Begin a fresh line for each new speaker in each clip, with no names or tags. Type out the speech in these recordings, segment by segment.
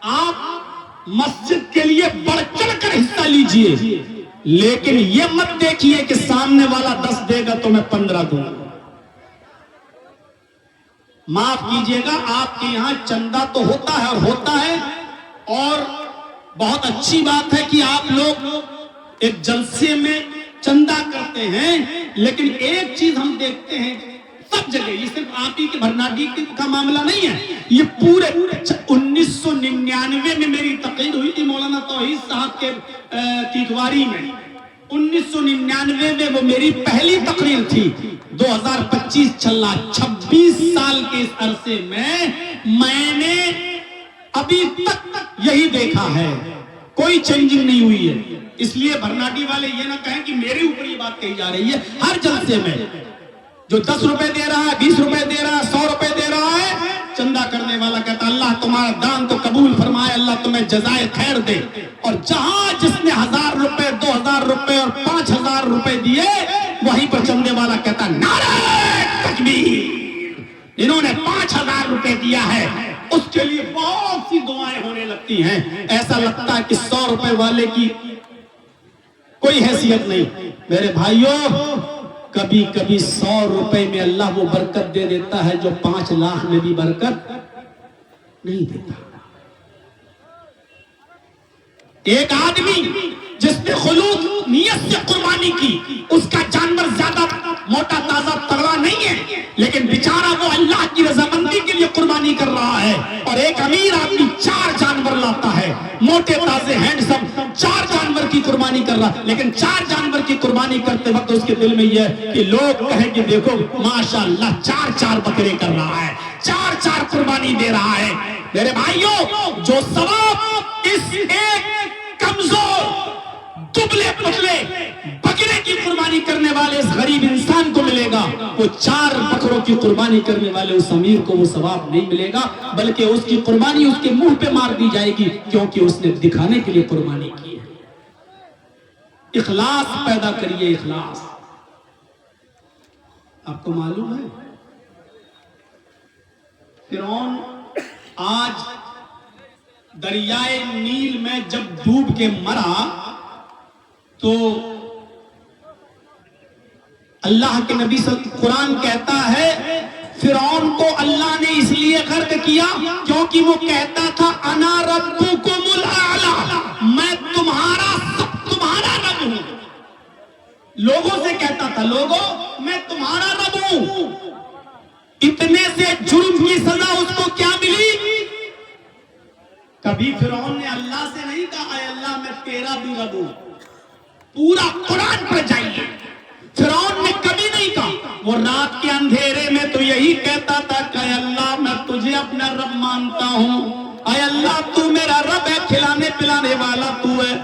آپ مسجد کے لیے بڑھ چڑھ کر حصہ لیجئے، لیکن یہ مت دیکھیے کہ سامنے والا 10 دے گا تو میں 15 دوں گا۔ معاف کیجئے گا، آپ کے یہاں چندہ تو ہوتا ہے اور بہت اچھی بات ہے کہ آپ لوگ ایک جلسے میں چندہ کرتے ہیں، لیکن ایک چیز ہم دیکھتے ہیں سب جگہ، یہ صرف آپ ہی کے بھرناٹی کا معاملہ نہیں ہے، یہ پورے 1999 میں میری تقریر ہوئی تھی مولانا توحید صاحب کے تیتواری میں، 1999 میں وہ میری پہلی تقریر تھی۔ 2025 چل رہا، 26 سال کے اس عرصے میں نے ابھی تک یہی دیکھا ہے، کوئی چینجنگ نہیں ہوئی ہے۔ اس لیے بھرناٹی والے یہ نہ کہیں کہ میرے اوپر یہ بات کہی جا رہی ہے، ہر جلسے میں جو 10 روپے دے رہا ہے، 20 روپے دے رہا ہے، 100 روپے دے رہا ہے، چندہ کرنے والا کہتا اللہ تمہارا دان تو قبول فرمائے، اللہ تمہیں جزائے خیر دے۔ اور جہاں جس نے 1000 روپے، 2000 روپے اور 5000 روپے دیے، وہیں پر چندے والا کہتا نعرہ تکبیر، انہوں نے 5000 روپے دیا ہے، اس کے لیے بہت سی دعائیں ہونے لگتی ہیں۔ ایسا لگتا ہے کہ 100 روپے والے کی کوئی حیثیت نہیں۔ میرے بھائیوں، کبھی کبھی 100 روپے میں اللہ وہ برکت دے دیتا ہے جو 5 لاکھ میں بھی برکت نہیں دیتا۔ ایک آدمی جس نے خلوص نیت سے قربانی کی، اس کا جانور زیادہ موٹا تازہ تگڑا نہیں ہے، لیکن بیچارہ وہ اللہ کی رضامندی کے لیے قربانی کر رہا ہے۔ اور ایک امیر آدمی 4 جانور لاتا ہے، موٹے تازے ہینڈسم 4 جانور کی قربانی کر رہا ہے، لیکن 4 جانور کی قربانی کرتے وقت اس کے دل میں یہ ہے کہ لوگ کہیں کہ دیکھو ماشاءاللہ 4 بکرے کر رہا ہے، 4 قربانی دے رہا ہے۔ میرے بھائیوں، جو ثواب اس ایک کمزور دبلے پتلے بکرے کی قربانی کرنے والے اس غریب انسان کو ملے گا، وہ 4 بکروں کی قربانی کرنے والے اس امیر کو وہ ثواب نہیں ملے گا، بلکہ اس کی قربانی اس کے منہ پہ مار دی جائے گی، کیونکہ اس نے دکھانے کے لیے قربانی کی ہے۔ اخلاص پیدا کریے، اخلاص۔ آپ کو معلوم ہے فرعون آج دریائے نیل میں جب ڈوب کے مرا تو اللہ کے نبی صلی اللہ علیہ وسلم قرآن کہتا ہے فرعون کو اللہ نے اس لیے غرق کیا کیونکہ وہ کہتا تھا انا ربکم الاعلی، میں تمہارا رب ہوں۔ لوگوں سے کہتا تھا لوگوں میں تمہارا رب ہوں۔ اتنے سے جرم کی سزا اس کو کیا ملی؟ کبھی فرعون نے اللہ سے نہیں کہا اے اللہ میں تیرا بھی رب ہوں۔ پورا قرآن پر جائیے، فرعون نے کبھی نہیں کہا۔ وہ رات کے اندھیرے میں تو یہی کہتا تھا کہ اے اللہ میں تجھے اپنا رب مانتا ہوں، اے اللہ تو میرا رب ہے، کھلانے پلانے والا تو ہے،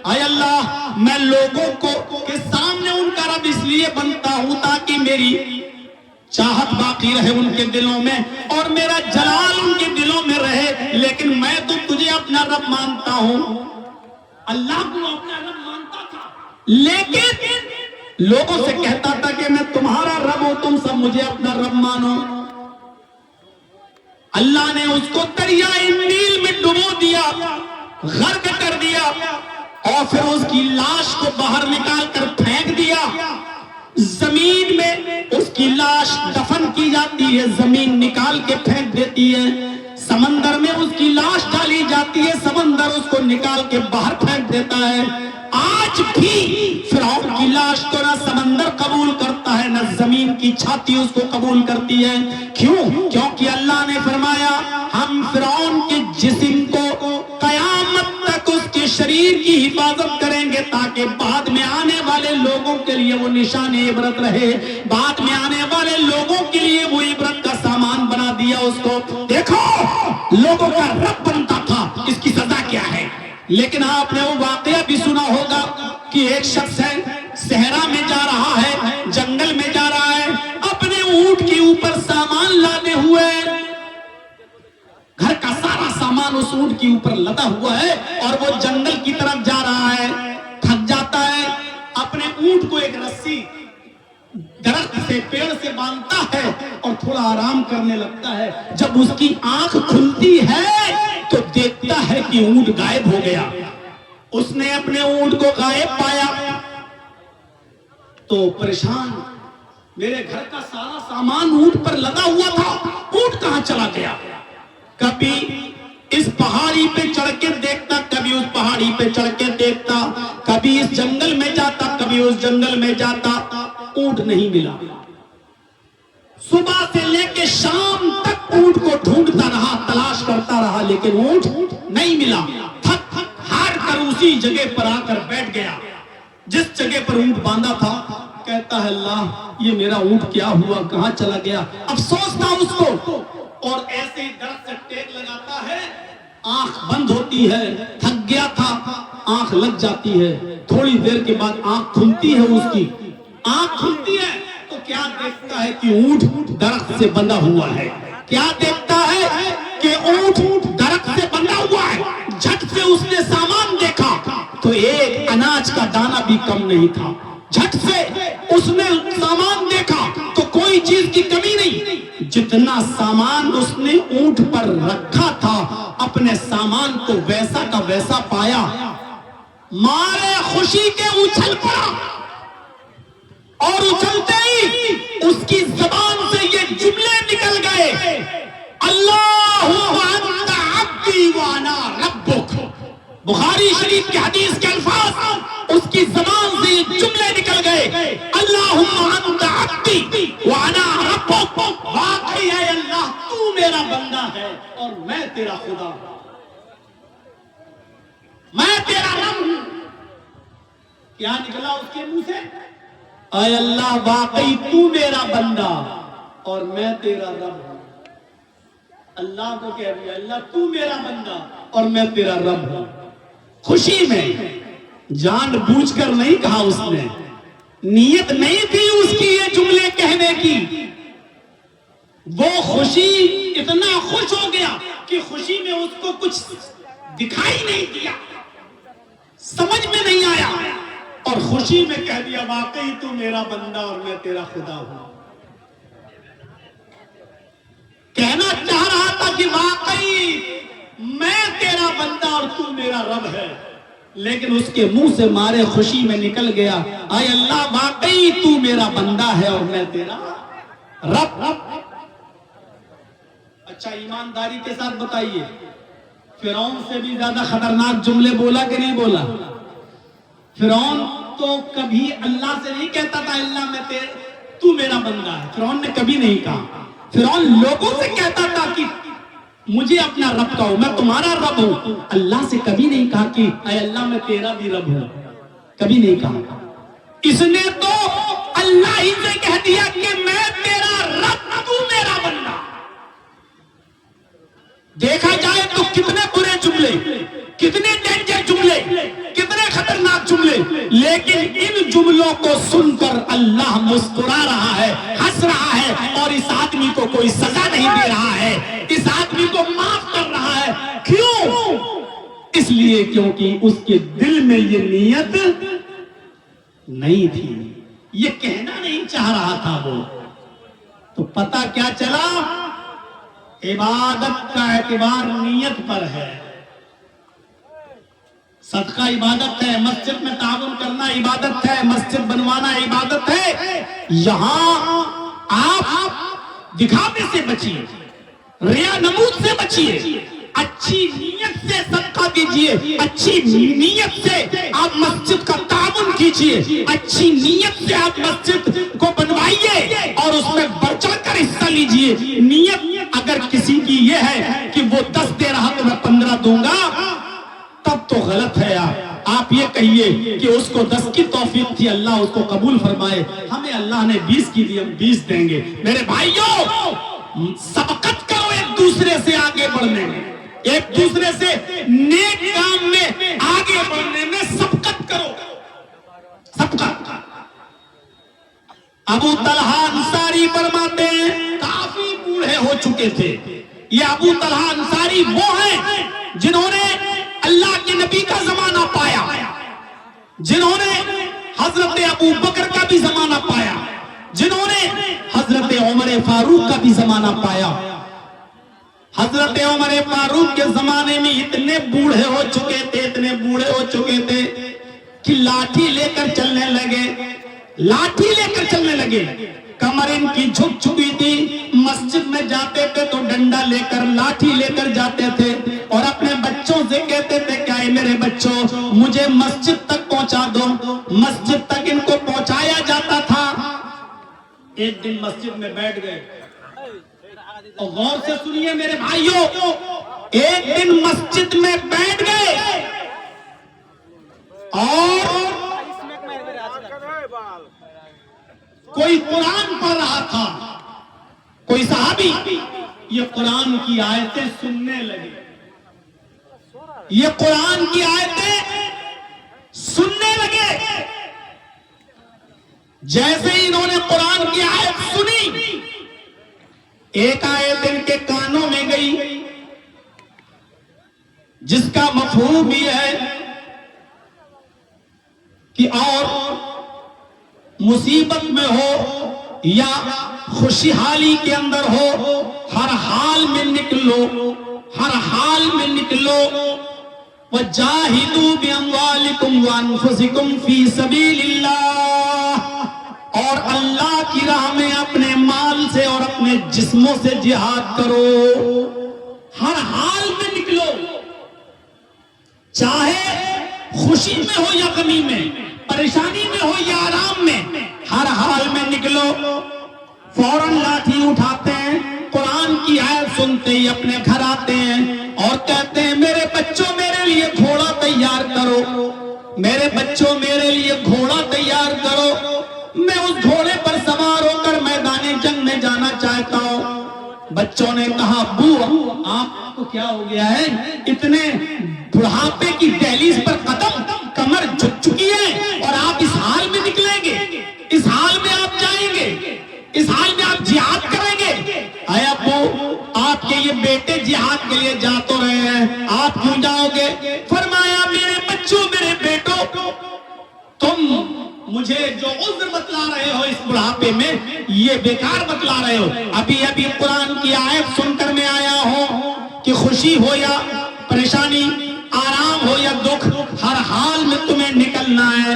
اے اللہ میں لوگوں کو کے سامنے ان کا رب اس لیے بنتا ہوں تاکہ میری چاہت باقی رہے ان کے دلوں میں اور میرا جلال ان کے دلوں میں رہے، لیکن میں تو تجھے اپنا رب مانتا ہوں۔ اللہ کو اپنا رب مانتا تھا، لیکن لوگوں سے کہتا تھا کہ میں تمہارا رب ہوں، تم سب مجھے اپنا رب مانو۔ اللہ نے اس کو دریائے نیل میں ڈبو دیا، غرق کر دیا، اور پھر اس کی لاش کو باہر نکال کر پھینک دیا۔ زمین میں اس کی لاش دفن کی جاتی ہے، زمین نکال کے پھینک دیتی ہے۔ سمندر میں اس کی لاش ڈالی جاتی ہے، سمندر اس کو نکال کے باہر پھینک دیتا ہے۔ آج بھی فرعون کی لاش کو نہ سمندر قبول کرتا ہے نہ زمین کی چھاتی اس کو قبول کرتی ہے۔ کیوں؟ کیونکہ اللہ نے فرمایا ہم فرعون کے جسم کو قیامت تک اس کے شریر کی حفاظت کریں گے تاکہ بعد میں آنے والے لوگوں کے لیے وہ نشان عبرت رہے، بعد میں آنے والے لوگوں کے لیے وہ عبرت کا سامان بنا دیا اس کو۔ دیکھو لوگوں کا رب بنتا تھا، اس کی سزا کیا ہے؟ لیکن آپ نے وہ واقعہ بھی سنا ہوگا کہ ایک شخص ہے صحرا میں جا رہا ہے، جنگل میں جا رہا ہے، اپنے اونٹ کے اوپر سامان لانے ہوئے، گھر کا سارا سامان اس اونٹ کے اوپر لدا ہوا ہے اور وہ جنگل کی طرف جا رہا ہے، تھک جاتا ہے، اپنے اونٹ کو ایک رسی درخت سے پیڑ سے باندھتا ہے اور تھوڑا آرام کرنے لگتا ہے۔ جب اس کی آنکھ کھلتی ہے تو دیکھتا ہے کہ اونٹ غائب ہو گیا. اس نے اپنے اونٹ کو غائب پایا تو پریشان, میرے گھر کا سارا سامان اونٹ پر لگا ہوا تھا, اونٹ کہاں چلا گیا؟ کبھی اس پہاڑی پہ چڑھ کے دیکھتا, کبھی اس پہاڑی پہ چڑھ کے دیکھتا, کبھی اس جنگل میں جاتا, کبھی اس جنگل میں جاتا, اونٹ نہیں ملا. صبح سے لے کے شام تک اونٹ کو ڈھونڈتا رہا, تلاش کرتا رہا, لیکن اونٹ نہیں ملا. تھک ہار کر اسی جگہ پر آ کر بیٹھ گیا جس جگہ پر اونٹ باندھا تھا. کہتا ہے اللہ یہ میرا اونٹ کیا ہوا, کہاں چلا گیا؟ افسوس تھا اس کو, اور ایسے ہی درد سے ٹیک لگاتا ہے, آنکھ بند ہوتی ہے, تھک گیا تھا, آنکھ لگ جاتی ہے. تھوڑی دیر کے بعد آنکھ کھلتی ہے, اس کی آنکھ کھلتی ہے تو کیا دیکھتا ہے کہ اونٹ درخت سے بندھا ہوا ہے. کیا دیکھتا ہے کہ اونٹ درخت سے بندھا ہوا ہے. جھٹ سے اس نے سامان دیکھا تو ایک اناج کا دانہ بھی کم نہیں تھا. جھٹ سے اس نے سامان دیکھا تو کوئی چیز کی کمی نہیں. جتنا سامان اس نے اونٹ پر رکھا تھا, اپنے سامان کو ویسا کا ویسا پایا. مارے خوشی کے اچھل پڑا, اور اچھلتے ہی اس کی زبان سے یہ جملے نکل گئے, اللہ انت عبدی وانا ربک. بخاری شریف کے حدیث کے الفاظ اس کی زبان سے یہ جملے نکل گئے, اللہم انت عبدی وانا ربک. واقعی ہے اللہ تو میرا بندہ ہے اور میں تیرا خدا ہوں, میں تیرا رب ہوں. کیا نکلا اس کے منہ سے؟ اے اللہ واقعی تو میرا بندہ اور میں تیرا رب ہوں. اللہ کو کہہ رہی ہے اللہ تو میرا بندہ اور میں تیرا رب ہوں. خوشی میں, جان بوجھ کر نہیں کہا اس نے, نیت نہیں تھی اس کی یہ جملے کہنے کی. وہ خوشی اتنا خوش ہو گیا کہ خوشی میں اس کو کچھ دکھائی نہیں دیا, سمجھ میں نہیں آیا, اور خوشی میں کہہ دیا واقعی تو میرا بندہ اور میں تیرا خدا ہوں. کہنا چاہ رہا تھا کہ واقعی میں تیرا بندہ اور تو میرا رب ہے, لیکن اس کے منہ سے مارے خوشی میں نکل گیا اے اللہ واقعی تو میرا بندہ ہے اور میں تیرا رب. اچھا ایمانداری کے ساتھ بتائیے, فرعون سے بھی زیادہ خطرناک جملے بولا کہ نہیں بولا؟ فرعون تو کبھی اللہ سے نہیں کہتا تھا اللہ تو میرا بندہ ہے, فرعون نے کبھی نہیں کہا. فرعون لوگوں سے کہتا تھا کہ مجھے اپنا رب کہو, میں تمہارا رب ہوں. اللہ سے کبھی نہیں کہا کہ اے اللہ میں تیرا بھی رب ہوں, کبھی نہیں کہا. اس نے تو اللہ ہی سے کہہ دیا کہ میں تیرا رب, تو میرا بندہ. دیکھا جائے تو کتنے برے جملے, کتنے ڈینجر جملے, کتنے خطرناک جملے, لیکن ان جملوں کو سن کر اللہ مسکرا رہا ہے, ہنس رہا ہے, اور اس آدمی کو کوئی سزا نہیں دے رہا ہے, اس آدمی کو معاف کر رہا ہے. کیوں؟ اس لیے کیونکہ اس کے دل میں یہ نیت نہیں تھی, یہ کہنا نہیں چاہ رہا تھا وہ. تو پتہ کیا چلا؟ عبادت کا اعتبار نیت پر ہے. صدقہ عبادت ہے, مسجد میں تعاون کرنا عبادت ہے, مسجد بنوانا عبادت ہے. یہاں آپ دکھاوے سے بچیے, ریا نمود سے بچیے, اچھی نیت سے صدقہ دیجیے, اچھی نیت سے آپ مسجد کا تعاون کیجیے, اچھی نیت سے آپ مسجد کو بنوائیے اور اس میں بڑھ چڑھ کر حصہ لیجیے. نیت اگر کسی کی یہ ہے کہ وہ 10 دے رہا تو میں 15 دوں گا, تب تو غلط ہے. آپ یہ کہیے کہ اس کو 10 کی توفیق تھی, اللہ اس کو قبول فرمائے, ہمیں اللہ نے 20 کی دی, ہم 20 دیں گے. میرے بھائیوں سبقت کرو ایک دوسرے سے آگے بڑھنے میں, ایک دوسرے سے نیک کام میں آگے بڑھنے میں سبقت کرو, سبقت. ابو طلحہ انصاری فرماتے ہیں کافی بوڑھے ہو چکے تھے. یہ ابو طلحہ انصاری وہ ہیں جنہوں نے اللہ کے نبی کا زمانہ پایا, جنہوں نے حضرت ابو بکر کا بھی زمانہ پایا, جنہوں نے حضرت عمر فاروق کا بھی زمانہ پایا. حضرت عمر فاروق کے زمانے میں اتنے بوڑھے ہو چکے تھے، اتنے بوڑھے ہو چکے تھے کہ لاٹھی لے کر چلنے لگے، لاٹھی لے کر چلنے لگے، کمر ان کی جھک چکی تھی، مسجد میں جاتے تھے تو ڈنڈا لے کر لاٹھی لے کر جاتے تھے اور اپنے بچوں سے کہتے تھے کہ اے میرے بچوں مجھے مسجد تک پہنچا دو، مسجد تک ان کو پہنچایا جاتا تھا۔ ایک دن مسجد میں بیٹھ گئے، اور غور سے سنیے میرے بھائیوں، ایک دن مسجد میں بیٹھ گئے اور کوئی قرآن پڑھ رہا تھا، کوئی صحابی یہ قرآن کی آیتیں سننے لگے، یہ قرآن کی آیتیں سننے لگے۔ جیسے ہی انہوں نے قرآن کی آیت سنی، ایک آیت ان کے کانوں میں گئی جس کا مفہوم بھی ہے کہ اور مصیبت میں ہو یا خوشحالی کے اندر ہو، ہر حال میں نکلو، ہر حال میں نکلو، وَجَاهِدُوا بِأَمْوَالِكُمْ وَأَنفُسِكُمْ فِي سَبِيلِ اللَّهِ، اور اللہ کی راہ میں اپنے مال سے اور اپنے جسموں سے جہاد کرو، ہر حال میں نکلو، چاہے خوشی میں ہو یا غمی میں، پریشانی میں ہو یا آرام میں، ہر حال میں نکلو۔ فوراً لاٹھی اٹھاتے ہیں، قرآن کی آیت سنتے ہی اپنے گھر آتے ہیں اور کہتے ہیں میرے بچوں میرے لیے گھوڑا تیار کرو، میرے بچوں میرے لیے گھوڑا تیار کرو، میں اس گھوڑے پر سوار ہو کر میدان جنگ میں جانا چاہتا ہوں۔ بچوں نے کہا ابو آپ کو کیا ہو گیا ہے، اتنے بڑھاپے کی دہلیز پر قدم، کمر جھک چکی ہے اور آپ اس حال میں نکلیں گے، اس حال میں آپ جائیں گے، اس حال میں آپ جہاد کریں گے؟ اے ابو آپ کے یہ بیٹے جہاد کے لیے جا تو رہے ہیں، آپ کیوں جاؤ گے؟ فرمایا میرے بچوں میرے بیٹوں، تم مجھے جو عذر بتلا رہے ہو اس بڑھاپے میں یہ بیکار بتلا رہے ہو، ابھی ابھی قرآن کی آیت سن کر میں آیا ہوں کہ خوشی ہو یا پریشانی، آرام ہو یا دکھ، ہر حال میں تمہیں نکلنا ہے،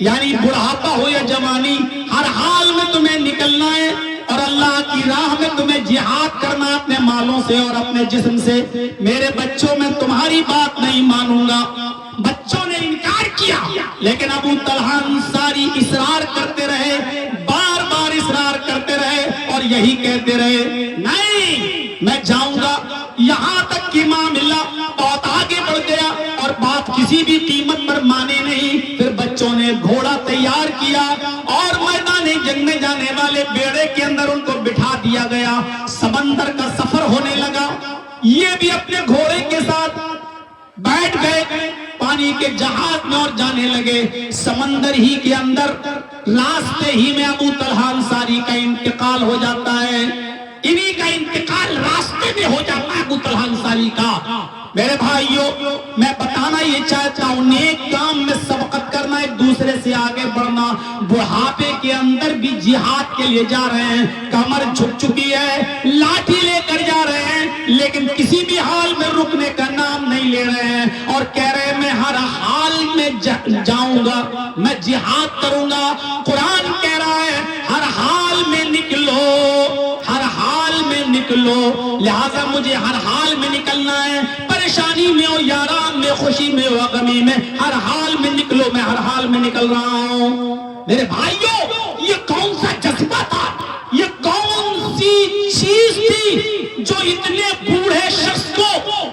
یعنی بڑھاپا ہو یا جوانی، ہر حال میں تمہیں نکلنا ہے اور اللہ کی راہ میں تمہیں جہاد کرنا اپنے مالوں سے اور اپنے جسم سے۔ میرے بچوں میں تمہاری بات نہیں مانوں گا۔ بچوں نے انکار کیا، لیکن ابو طلحہ انصاری اصرار کرتے رہے، بار بار اصرار کرتے رہے اور یہی کہتے رہے نہیں میں جاؤں گا، یہاں تک کہ معاملہ بہت آگے بڑھ گیا اور بات کسی بھی قیمت پر مانے نہیں۔ پھر بچوں نے گھوڑا تیار کیا اور میدان جنگ میں جانے والے بیڑے کے اندر ان کو بٹھا دیا گیا، سمندر کا سفر ہونے لگا، یہ بھی اپنے گھوڑے کے ساتھ بیٹھ گئے، پانی کے جہاز میں اور جانے لگے۔ سمندر ہی کے اندر راستے ہی میں ابو طلحہ انصاری کا انتقال ہو جاتا ہے، انہی کا انتقال راستے میں ہو جاتا ہے ابو طلحہ انصاری کا۔ میرے بھائیوں میں بتانا یہ چاہتا ہوں، نیک کام میں سبقت کرنا، ایک دوسرے سے آگے بڑھنا۔ بڑھاپے کے اندر بھی جہاد کے لیے جا رہے ہیں، کمر جھک چکی ہے، لاٹھی لے کر جا رہے ہیں، لیکن کسی بھی حال میں رکنے کا نام نہیں لے رہے ہیں اور کہہ رہے ہیں میں ہر حال میں جاؤں گا، میں جہاد کروں گا۔ قرآن کہہ رہا ہے ہر حال میں نکلو، ہر حال میں نکلو، لہذا مجھے ہر حال میں نکلنا ہے، پریشانی میں ہو یا آرام میں، خوشی میں ہو غمی میں، ہر حال میں نکلو، میں ہر حال میں نکل رہا ہوں۔ میرے بھائیوں یہ کون سا جذبہ تھا، یہ کون سی چیز تھی جو اتنے بوڑھے شخص کو،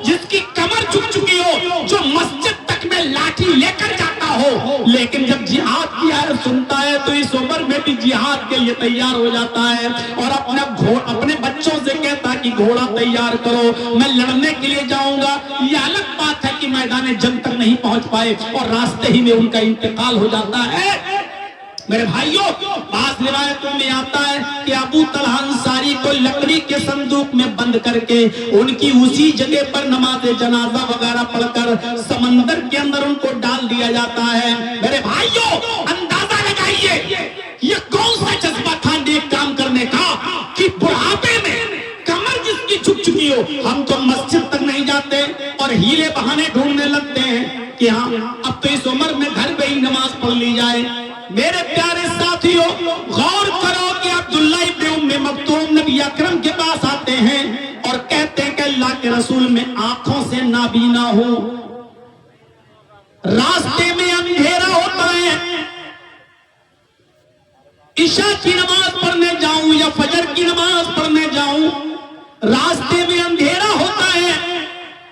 جس کی کمر جھک چکی ہو، جو مسجد تک میں لاٹھی لے کر جاتا ہو، لیکن جب جہاد کی آیت سنتا ہے تو اس عمر میں بھی جہاد کے لیے تیار ہو جاتا ہے اور اپنے بچوں سے کہتا ہے کہ گھوڑا تیار کرو، میں لڑنے کے لیے جاؤں گا۔ یہ الگ بات ہے کہ میدان جنگ تک نہیں پہنچ پائے اور راستے ہی میں ان کا انتقال ہو جاتا ہے۔ میرے بھائیوں بعض روایتوں میں آتا ہے کہ ابو طلحہ انصاری کو لکڑی کے صندوق میں بند کر کے ان کی اسی جگہ پر نماز جنازہ وغیرہ پڑھ کر سمندر کے اندر ان کو ڈال دیا جاتا ہے۔ میرے بھائیوں اندازہ لگائیے یہ کون سا جذبہ تھا نیک کام کرنے کا کہ بڑھاپے میں کمر جس کی جھک چکی ہو، ہم تو مسجد تک نہیں جاتے اور ہیلے بہانے ڈھونڈنے لگتے ہیں کہ ہاں اب تو اس عمر میں گھر پہ ہی نماز پڑھ لی جائے۔ میرے پیارے ساتھیوں، غور کرو کہ عبداللہ ابن ام مکتوم نبی اکرم کے پاس آتے ہیں اور کہتے ہیں کہ اللہ کے رسول میں آنکھوں سے نابینا ہوں، راستے میں اندھیرا ہوتا ہے، عشاء کی نماز پڑھنے جاؤں یا فجر کی نماز پڑھنے جاؤں، راستے میں اندھیرا ہوتا ہے،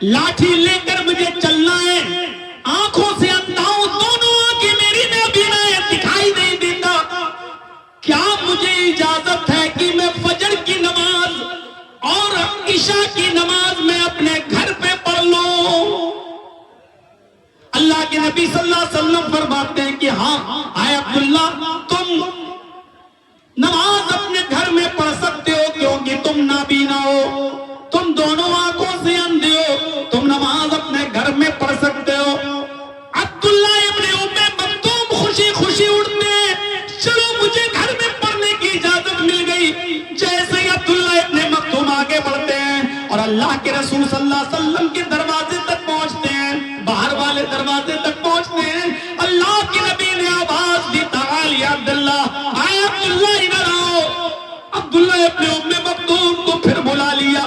لاٹھی لے کر مجھے چلنا ہے، آنکھوں سے اندھا ہوں، دونوں آنکھیں میری نابینا ہے، دکھائی نہیں دیتا، کیا مجھے اجازت ہے کہ میں فجر کی نماز اور عشاء کی نماز میں اپنے گھر پہ پڑھ لوں؟ اللہ کے نبی صلی اللہ علیہ وسلم فرماتے ہیں کہ ہاں اے عبداللہ، تم نماز اپنے گھر میں پڑھ سکتے ہو کیونکہ تم نابینا ہو، تم دونوں آنکھوں سے اندھے ہو، تم نماز اپنے گھر میں پڑھ سکتے ہو۔ عبداللہ ابن ام مکتوم خوشی خوشی اٹھتے ہیں، چلو مجھے گھر میں پڑھنے کی اجازت مل گئی۔ جیسے ہی عبداللہ ابن مکتوم آگے بڑھتے ہیں اور اللہ کے رسول صلی اللہ علیہ وسلم کے دروازے تک پہنچتے ہیں، باہر والے دروازے تک پہنچتے ہیں، اللہ کے نبی نے آواز دی، تعال یا عبداللہ، آئے عبداللہ ادھر آؤ۔ عبداللہ ابن ام مکتوم کو پھر بلا لیا،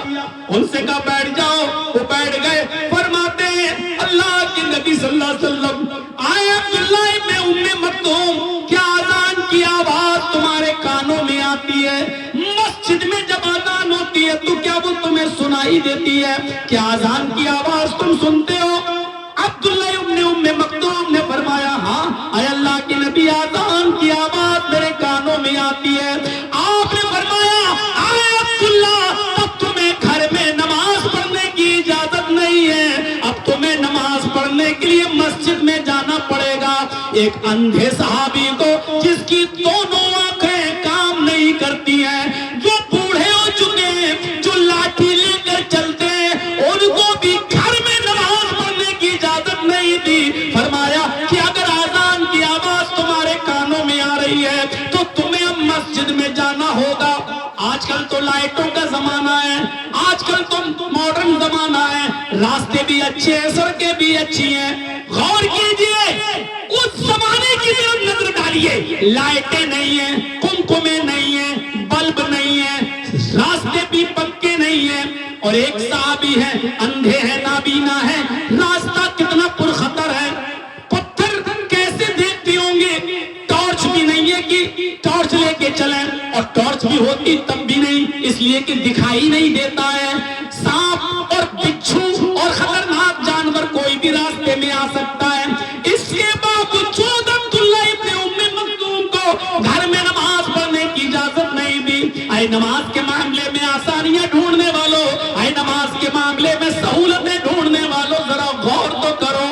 ان سے کہا بیٹھ جاؤ، وہ بیٹھ گئے۔ فرماتے ہیں اللہ کے نبی صلی اللہ علیہ وسلم، آئے عبداللہ ابن ام مکتوم، کیا اذان کی آواز تمہارے کانوں میں آتی ہے؟ مسجد میں جب اذان ہوتی ہے تو کیا وہ تمہیں سنائی دیتی ہے؟ کیا اذان کی آواز تم سنتے ہو؟ عبداللہ ابن ام مکتوم نے فرمایا ہاں اے اللہ کے نبی، اذان کی آواز میرے کانوں میں آتی ہے۔ آپ نے فرمایا اے عبداللہ، اب تمہیں گھر میں نماز پڑھنے کی اجازت نہیں ہے، اب تمہیں نماز پڑھنے کے لیے مسجد میں جانا پڑے گا۔ ایک اندھے صحابی کو جس کی دونوں آنکھیں کام نہیں کرتی ہیں، جو بوڑھے ہو چکے ہیں، جو لاٹھی لے کر چلتے ہیں، ان کو بھی گھر میں نماز پڑھنے کی اجازت نہیں دی۔ فرمایا کہ اگر اذان کی آواز تمہارے کانوں میں آ رہی ہے تو تمہیں اب مسجد میں جانا ہوگا۔ آج کل تو لائٹوں کا زمانہ ہے، آج کل تو ماڈرن زمانہ ہے، راستے بھی اچھے ہیں، سڑکیں بھی اچھی ہیں۔ غور کیجئے، اس زمانے کی طرف نظر ڈالیے، لائٹیں نہیں ہیں، کمکمے نہیں ہیں، بلب نہیں ہیں، راستے بھی پکے نہیں ہیں، اور ایک صحابی ہے، اندھے ہیں، نابینا ہے، راستہ کتنا پرخطر ہے، پتھر کیسے دیکھتے ہوں گے، ٹارچ بھی نہیں ہے کہ ٹارچ لے کے چلیں، اور ٹارچ بھی ہوتی تب بھی نہیں، اس لیے کہ دکھائی نہیں دیتا ہے، سانپ اور بچھو اور خطرناک جانور کوئی بھی راستے میں آ سکتا ہے۔ اس کے باوجود عبداللہ ابن ام مکتوم کو گھر میں نماز پڑھنے کی اجازت نہیں دی۔ اے نماز کے معاملے میں آسانیاں ڈھونڈنے والوں، اے نماز کے معاملے میں سہولتیں ڈھونڈنے والوں، ذرا غور تو کرو۔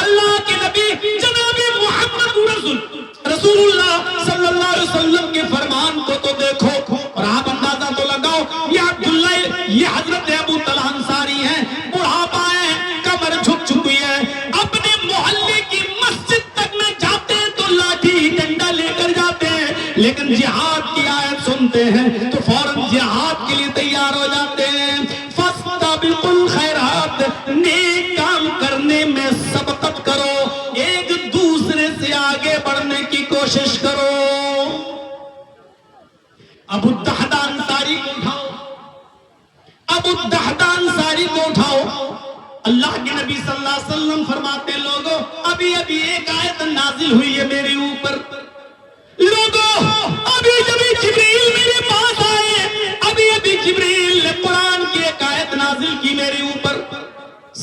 اللہ کے نبی جناب محمد رسول اللہ صلی اللہ علیہ وسلم کے فرمان کو تو دیکھو، اور آپ اندازہ تو لگاؤ، یہ عبداللہ، یہ حضرت ابو طلحہ انصاری ہیں، بڑھاپا ہے، کمر جھک چکی ہے، اپنے محلے کی مسجد تک میں جاتے ہیں تو لاٹھی ڈنڈا لے کر جاتے ہیں، لیکن جہاد کی آیت سنتے ہیں تو فوراً جہاد کے لیے تیار ہو جاتے ہیں۔ فاستبقوا الخیرات، نیک کام کرنے میں سبقت کرو، ایک دوسرے سے آگے بڑھنے کی کوشش کرو۔ ابو الدحدہ انصاری کو اٹھاؤ، ابو الدحدہ انصاری کو اٹھاؤ۔ اللہ کے نبی صلی اللہ علیہ وسلم فرماتے ہیں لوگوں، ابھی ابھی ایک آیت نازل ہوئی ہے میرے اوپر، لوگوں ابھی ابھی جبریل میرے پاس آئے، ابھی ابھی جبریل نے قرآن کی ایک آیت نازل کی میرے اوپر۔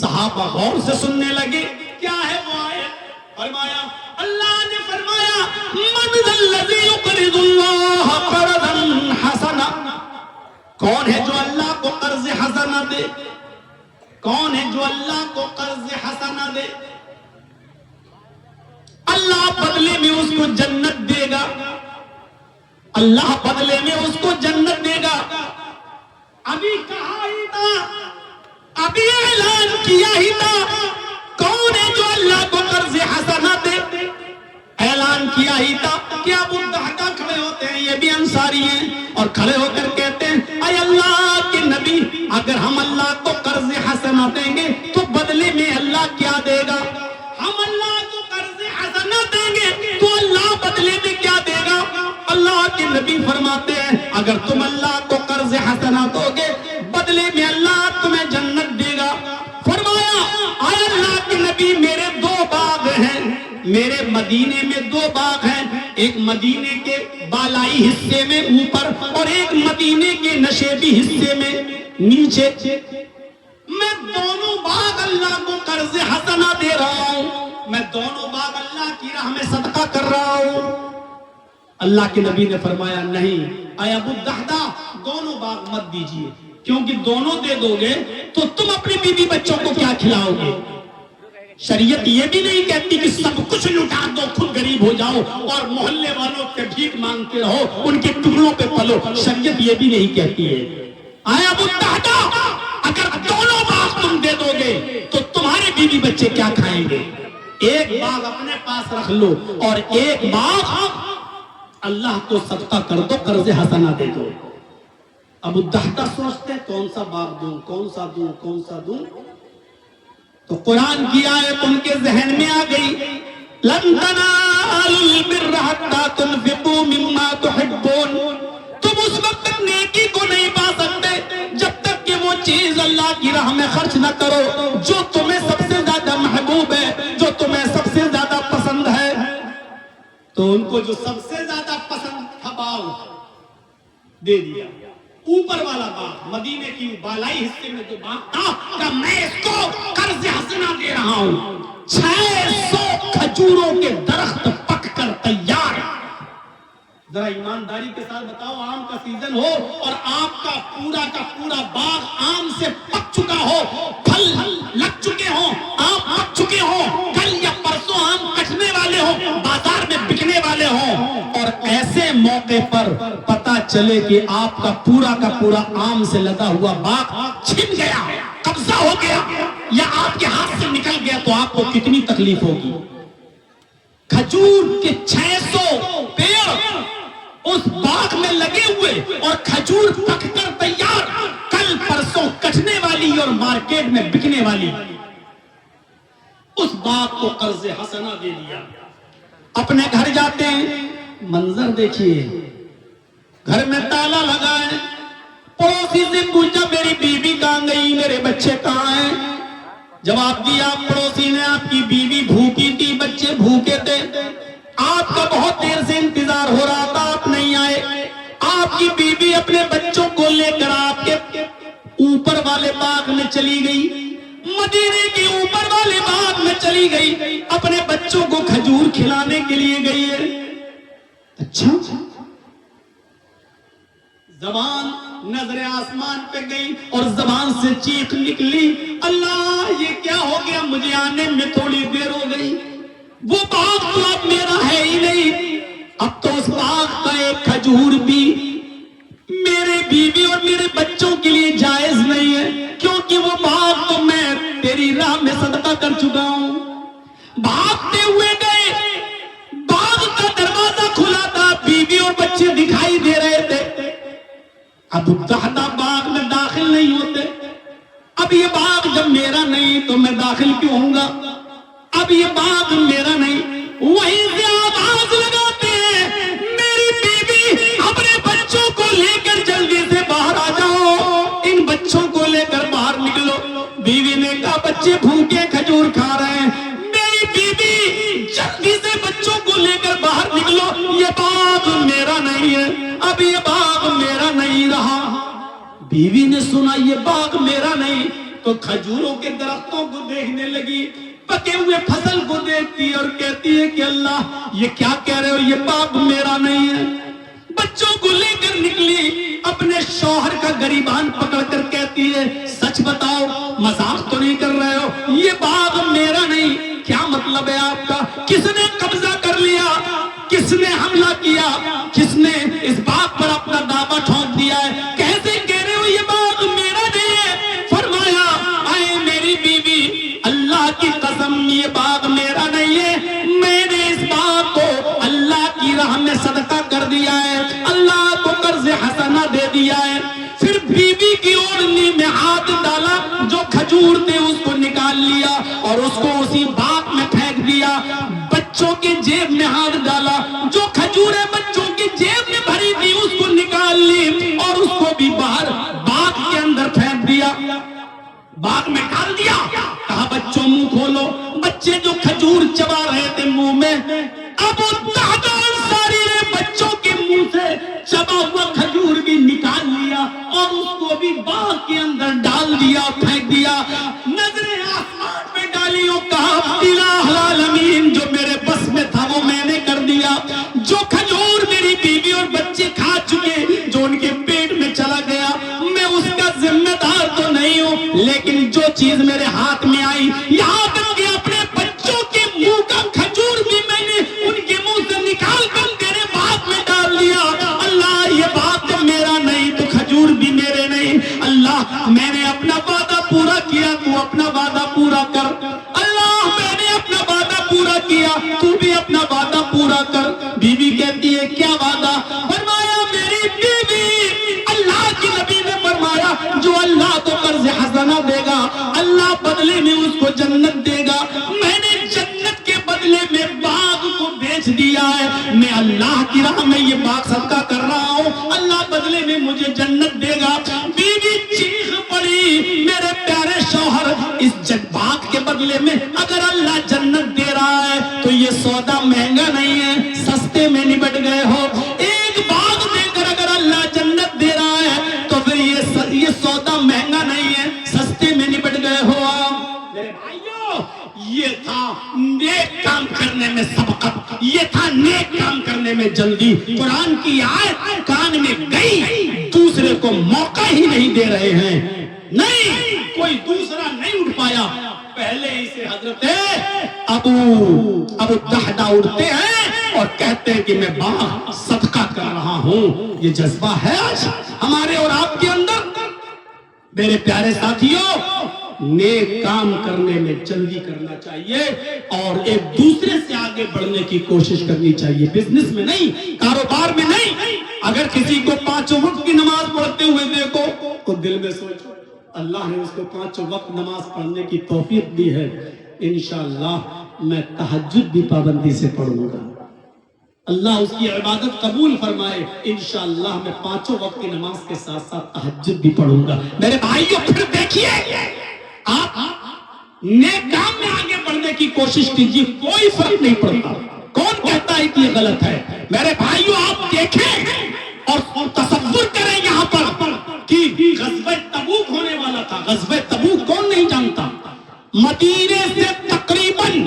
صحابہ غور سے سننے لگے، کیا ہے وہ آیت؟ فرمایا اللہ نے فرمایا من ذا الذی یقرض اللہ قرضا حسنا، کون ہے جو اللہ کو قرض حسنہ دے؟ کون ہے جو اللہ کو قرض حسنہ دے؟ اللہ بدلے میں اس کو جنت دے گا، اللہ بدلے میں اس کو جنت دے گا۔ ابھی کہا ہی تھا، ابھی اعلان کیا ہی تھا، کون ہے جو اللہ کو قرض حسنہ دے؟ اعلان کیا ہی تھا کہ ابو الدحدہ کھڑے ہوتے ہیں، یہ بھی انصاری ہیں، اور کھڑے ہو کر کہتے ہیں اے اللہ کے نبی، اگر ہم حسنہ دیں گے تو بدلے میں اللہ کیا دے گا؟ ہم اللہ کو قرض حسنہ دیں گے تو اللہ بدلے میں کیا دے گا؟ اللہ کے نبی فرماتے ہیں اگر تم اللہ کو قرض حسنہ دو گے بدلے میں اللہ تمہیں جنت دے گا۔ فرمایا اے اللہ کے نبی میرے دو باغ ہیں، میرے مدینے میں دو باغ ہیں، ایک مدینے کے بالائی حصے میں اوپر اور ایک مدینے کے نشیبی حصے میں نیچے، میں دونوں باغ اللہ کو قرض حسنہ دے رہا ہوں، میں دونوں باغ اللہ کی راہ میں صدقہ کر رہا ہوں۔ اللہ کے نبی نے فرمایا نہیں اے ابو الدحداء دونوں باغ مت دیجئے، کیونکہ دونوں دے دو گے تو تم اپنی بیوی بچوں کو کیا کھلاؤ گے؟ شریعت یہ بھی نہیں کہتی کہ سب کچھ لٹا دو خود غریب ہو جاؤ اور محلے والوں سے بھیک مانگتے رہو ان کے ٹکڑوں پہ پلو، شریعت یہ بھی نہیں کہتی ہے۔ اے ابو الدحداء اگر دونوں باغ تم دے دو گے تو تمہارے بیوی بچے کیا کھائیں گے؟ ایک باغ اپنے پاس رکھ لو اور ایک باغ اللہ کو صدقہ کر دو، قرض حسنہ دے دو۔ ابو الدحداء سوچتے کون سا باغ دوں، کون سا دوں، کون سا دوں؟ تو قرآن کی آیت ان کے ذہن میں آ گئی، لَن تَنَالُوا الْبِرَّ حَتَّىٰ تُنْفِقُوا مِمَّا تُحِبُّونَ۔ تم اس وقت تک نیکی کو نہیں پا سکتے جب تک کہ وہ چیز اللہ کی راہ میں خرچ نہ کرو جو تمہیں سب سے زیادہ محبوب ہے، جو تمہیں سب سے زیادہ پسند ہے۔ تو ان کو جو سب سے زیادہ پسند تھا باغ دے دیا، اوپر والا باغ مدینے کی بالائی حصے میں جو باغ تھا کہ میں اس کو قرض حسنہ دے رہا ہوں، 600 کھجوروں کے درخت پک کر تیار۔ ذرا ایمانداری کے ساتھ بتاؤ آم کا سیزن ہو اور آپ کا پورا باغ آم سے پک چکا ہو، پھل لگ چکے ہوں، آم پک چکے ہوں، کل یا پرسوں آم کٹنے والے ہوں، بازار میں بکنے والے ہوں، اور ایسے موقع پر پتا چلے کہ آپ کا پورا آم سے لگا ہوا باغ چھن گیا، قبضہ ہو گیا یا آپ کے ہاتھ سے نکل گیا تو آپ کو کتنی تکلیف ہوگی؟ کھجور کے 600 پیڑ اس باغ میں لگے ہوئے اور کھجور پک کر تیار، کل پرسوں کٹنے والی اور مارکیٹ میں بکنے والی، اس باغ کو قرض حسنہ دے دیا۔ اپنے گھر جاتے ہیں، منظر دیکھیے، گھر میں تالا لگا ہے، پڑوسی سے پوچھا میری بیوی کہاں گئی، میرے بچے کہاں ہیں؟ جواب دیا پڑوسی نے آپ کی بیوی بھوکی تھی، بچے بھوکے تھے، آپ کا بہت دیر سے انتظار ہو رہا تھا، آپ نہیں آئے، آپ کی بیوی اپنے بچوں کو لے کر آپ کے اوپر والے باغ میں چلی گئی، مدینے کے اوپر والے باغ میں چلی گئی، اپنے بچوں کو کھجور کھلانے کے لیے گئی ہے۔ اچھا، زبان نظر آسمان پہ گئی اور زبان سے چیخ نکلی، اللہ یہ کیا ہو گیا، مجھے آنے میں تھوڑی دیر ہو گئی، وہ باغ تو اب میرا ہے ہی نہیں، اب تو اس باغ کا ایک کھجور بھی میرے بیوی اور میرے بچوں کے لیے جائز نہیں ہے، کیونکہ وہ باغ تو میں تیری راہ میں صدقہ کر چکا ہوں۔ بھاگتے ہوئے گئے، باغ کا دروازہ کھلا تھا، بیوی اور بچے دکھائی دے رہے تھے، ابو الدحداء باغ میں داخل نہیں ہوتے، اب یہ باغ جب میرا نہیں تو میں داخل کیوں ہوں گا، اب یہ باغ میرا نہیں، وہیں سے آواز لگاتے ہیں میری بیوی اپنے بچوں کو لے کر جلدی سے باہر آ جاؤ، ان بچوں کو لے کر باہر نکلو۔ بیوی نے کہا بچے بھوکے کھجور کھا رہے ہیں، میری بیوی جلدی سے بچوں کو لے کر باہر نکلو، یہ باغ میرا نہیں ہے، اب یہ باغ میرا نہیں رہا۔ بیوی نے سنا یہ باغ میرا نہیں تو کھجوروں کے درختوں کو دیکھنے لگی، پکے ہوئے فصل کو دیکھتی ہے اور کہتی ہے کہ اللہ یہ کیا کہہ رہے ہو، یہ باغ میرا نہیں ہے۔ بچوں کو لے کر نکلی، اپنے شوہر کا گریبان پکڑ کر کہتی ہے سچ بتاؤ، مذاق تو نہیں کر رہے ہو، یہ باغ میرا نہیں، کیا مطلب ہے آپ کا، کس نے قبضہ کر لیا، کس نے حملہ کیا، کس نے اس باغ پر اپنا دعویٰ ٹھونک دیا ہے، کیسے کہہ رہے ہو یہ باغ میرا نہیں ہے؟ فرمایا اے میری بیوی اللہ کی قسم یہ باغ میرا نہیں ہے، میں نے اس باغ کو اللہ کی راہ میں صدقہ کر دیا ہے، اللہ کو قرض حسنہ دے دیا ہے۔ پھر بیوی کی اوڑھنی میں ہاتھ ڈالا جو کھجور تھے اس کو نکال لیا اور اس کو اسی باغ میں پھینک دیا. بچوں کی جیب میں ہاتھ ڈالا, جو کھجوریں بچوں کی جیب میں بھری تھی اس کو نکال لی اور اس کو بھی باہر باغ کے اندر پھینک دیا, باغ میں ڈال دیا. کہا بچوں منہ کھولو. بچے جو کھجور چبا رہے تھے منہ میں, ابو الدہداء انصاری نے بچوں کے منہ سے چبا ہوا کھجور بھی نکال لیا اور اس کو بھی باغ کے اندر ڈال دیا, پھینک دیا. نظریں آسمان پہ ڈالی اور کہا الہ العالمین, جو میرے بس میں تھا وہ میں نے کر دیا. جو کھجور میری بیوی اور بچے کھا چکے, جو ان کے پیٹ میں چلا گیا, میں اس کا ذمہ دار تو نہیں ہوں, لیکن جو چیز میرے ہاتھ میں آئی, یہاں تک کہ اپنے بچوں کے منہ کا کھجور بھی میں نے ان کے منہ سے نکال کر تیرے باغ میں ڈال دیا. اللہ یہ بات میرا نہیں تو کھجور بھی میرے نہیں. اللہ میں نے اپنا وعدہ پورا کیا, تو اپنا وعدہ پورا کر. اللہ میں نے اپنا وعدہ پورا کیا, تو بھی اپنا وعدہ پورا کر. بیوی کہتی ہے کیا وعدہ؟ فرمایا میری بیوی, اللہ کے نبی نے فرمایا جو اللہ کو قرض حسنہ دے گا اللہ بدلے میں اس کو جنت دے گا. میں نے جنت کے بدلے میں باغ کو بیچ دیا ہے, میں اللہ کی راہ میں یہ باغ صدقہ کر رہا ہوں, اللہ بدلے میں مجھے جنت دے گا. بیوی چیخ پڑی, میرے پیارے شوہر اس باغ کے بدلے میں اگر اللہ جنت دے رہا ہے تو یہ سودا مہنگا نہیں ہے, سستے میں نبٹ گئے ہو. ایک باغ دے کر اگر اللہ جنت دے رہا ہے تو پھر یہ سودا مہنگا نہیں ہے, سستے میں نبٹ گئے ہو. میرے بھائیو, یہ تھا نیک کام کرنے میں سبقت, یہ تھا نیک کام کرنے میں جلدی. قرآن کی آیت کان میں گئی, دوسرے کو موقع ہی نہیں دے رہے ہیں. نہیں, کوئی دوسرا نہیں اٹھ پایا. پہلے ہی سے حضرت ابو الدہداء اٹھتے ہیں اور کہتے ہیں کہ میں باغ صدقہ کر رہا ہوں. یہ جذبہ ہے آج ہمارے اور آپ کے اندر. میرے پیارے ساتھیوں, نیک کام کرنے میں جلدی کرنا چاہیے اور ایک دوسرے سے آگے بڑھنے کی کوشش کرنی چاہیے. بزنس میں نہیں, کاروبار میں نہیں. اگر کسی کو 5 وقت کی نماز پڑھتے ہوئے دیکھو تو دل میں سوچو اللہ نے اس کو 5 وقت نماز پڑھنے کی توفیق دی ہے, انشاءاللہ میں تہجد بھی پابندی سے پڑھوں گا, اللہ اس کی عبادت قبول فرمائے. انشاءاللہ میں 5 وقت کی نماز کے ساتھ ساتھ تہجد بھی پڑھوں گا. میرے بھائیو پھر دیکھیے, آپ نیک کام میں آگے بڑھنے کی کوشش کیجیے, کوئی فرق نہیں پڑتا. کون کہتا ہے کہ یہ غلط ہے؟ میرے بھائیو آپ دیکھیں اور تصور کریں یہاں پر کہ غزوہ تبوک ہونے والا تھا. غزوہ تبوک کون نہیں جانتا؟ مدینے سے تقریباً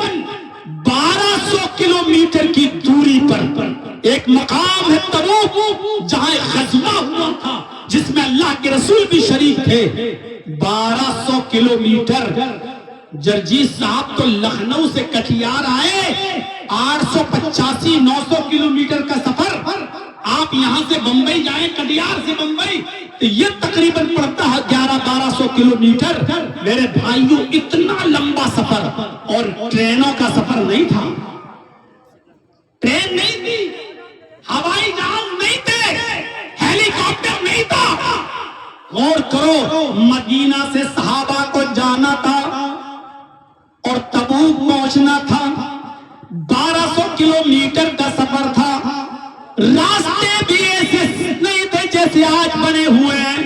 1200 کلومیٹر کی دوری پر ایک مقام ہے تبوک, جہاں غزوہ ہوا تھا جس میں اللہ کے رسول بھی شریک تھے. 1200 کلومیٹر. جرجیت صاحب تو لکھنؤ سے کٹیہار آئے, 885-900 کلومیٹر کا سفر. آپ یہاں سے بمبئی جائیں, کٹیہار سے بمبئی, تو یہ تقریباً پڑتا ہے 1100-1200 کلومیٹر. میرے بھائیوں اتنا لمبا سفر, اور ٹرینوں کا سفر نہیں تھا, ٹرین نہیں تھی, ہوائی جہاز نہیں تھے, ہیلی کاپٹر نہیں تھا. غور کرو, مدینہ سے صحابہ کو جانا تھا اور تبوک پہنچنا تھا. 1200 کلومیٹر کا سفر تھا. راستے بھی ایسے نہیں تھے جیسے آج بنے ہوئے ہیں.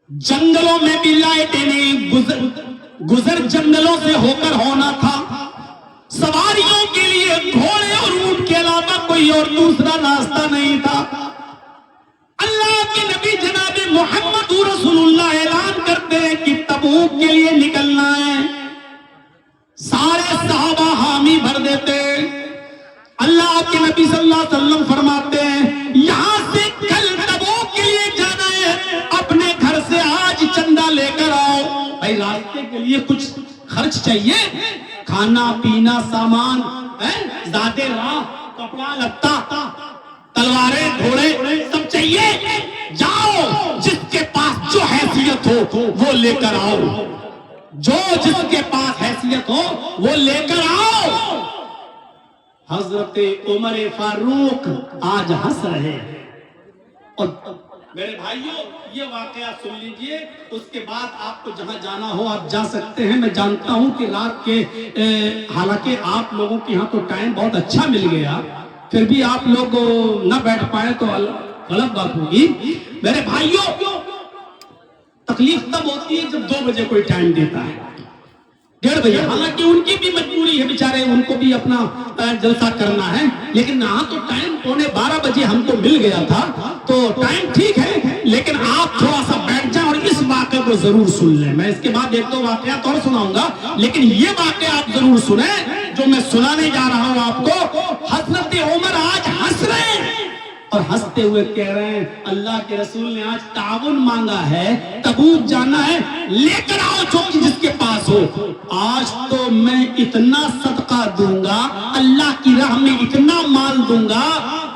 جنگلوں میں بھی لائٹیں نہیں, گزر جنگلوں سے ہو کر ہونا تھا. سواریوں کے لیے گھوڑے اور اونٹ کے علاوہ کوئی اور دوسرا راستہ نہیں تھا. اللہ کے نبی جناب محمد رسول اللہ اعلان کرتے ہیں کہ تبوک کے لیے نکلنا ہے. سارے صحابہ حامی بھر دیتے. اللہ کے نبی صلی اللہ علیہ وسلم فرماتے ہیں یہاں سے کل تبوک کے لیے جانا ہے, اپنے گھر سے آج چندہ لے کر آؤ. بھائی راستے کے لیے کچھ خرچ چاہیے, کھانا پینا سامان, زیادہ راہ, کپڑا لتا, تلواریں گھوڑے سب چاہیے. جاؤ, جس کے پاس جو حیثیت ہو وہ لے کر آؤ, جو جس کے پاس حیثیت ہو وہ لے کر آؤ. حضرت عمر فاروق آج ہنس رہے ہیں اور میرے بھائیوں یہ واقعہ سن لیجئے، اس کے بعد آپ کو جہاں جانا ہو آپ جا سکتے ہیں۔ میں جانتا ہوں کہ رات کے حالانکہ آپ لوگوں کے ہاں تو ٹائم بہت اچھا مل گیا، پھر بھی آپ لوگ نہ بیٹھ پائے تو غلط بات ہوگی۔ میرے بھائیوں تکلیف تب ہوتی ہے جب 2 بجے کوئی ٹائم دیتا ہے، 1:30 بجے، حالانکہ ان کی بھی مجبوری ہے بیچارے، ان کو بھی اپنا جلسہ کرنا ہے، لیکن یہاں تو ٹائم 11:15 بجے ہم کو مل گیا تھا، تو ٹائم ٹھیک ہے، لیکن آپ تھوڑا سا بیٹھ جائیں اور اس واقعے کو ضرور سن لیں۔ میں اس کے بعد 1-2 واقعات اور سناؤں گا، لیکن یہ واقعہ آپ ضرور سنیں جو میں سنانے جا رہا ہوں آپ کو۔ حضرت عمر آج ہنس رہے ہیں اور ہنستے ہوئے کہہ رہے ہیں اللہ کے رسول نے آج تعاون مانگا ہے، تبوک جانا ہے، لے کر آؤ جو جس کے پاس ہو۔ آج تو میں اتنا صدقہ دوں گا، اللہ کی راہ میں اتنا مال دوں گا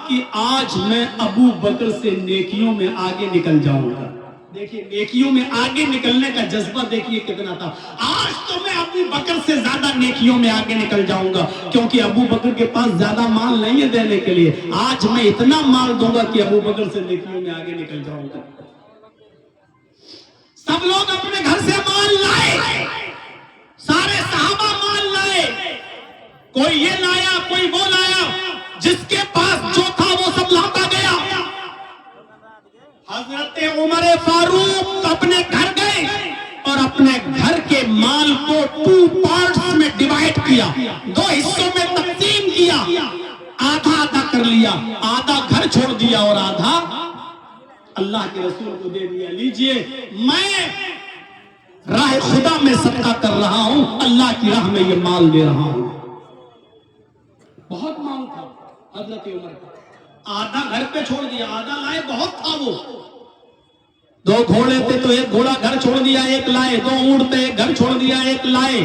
کہ آج میں ابو بکر سے نیکیوں میں آگے نکل جاؤں گا۔ دیکھیے نیکیوں میں آگے نکلنے کا جذبہ دیکھیے کتنا تھا۔ آج تو میں ابو بکر سے زیادہ نیکیوں میں آگے نکل جاؤں گا، کیونکہ ابو بکر کے پاس زیادہ مال نہیں ہے دینے کے لیے، آج میں اتنا مال دوں گا کہ ابو بکر سے نیکیوں میں آگے نکل جاؤں گا۔ سب لوگ اپنے گھر سے مال لائے، سارے صحابہ مال لائے، کوئی یہ لایا کوئی وہ لایا، جس کے پاس جو تھا وہ سب لاتا گیا۔ حضرت عمر فاروق اپنے گھر گئے اور اپنے گھر کے مال کو 2 پارٹس میں ڈیوائیڈ کیا، 2 حصوں میں تقسیم کیا، آدھا آدھا کر لیا، آدھا گھر چھوڑ دیا اور آدھا اللہ کے رسول کو دے دیا، لیجئے میں راہ خدا میں صدقہ کر رہا ہوں، اللہ کی راہ میں یہ مال دے رہا ہوں۔ بہت مال تھا حضرت عمر کا، آدھا گھر پہ چھوڑ دیا، آدھا لائے، بہت تھا وہ۔ 2 گھوڑے تھے تو 1 گھوڑا گھر چھوڑ دیا 1 لائے، 2 اونٹ تھے 1 گھر چھوڑ دیا 1 لائے،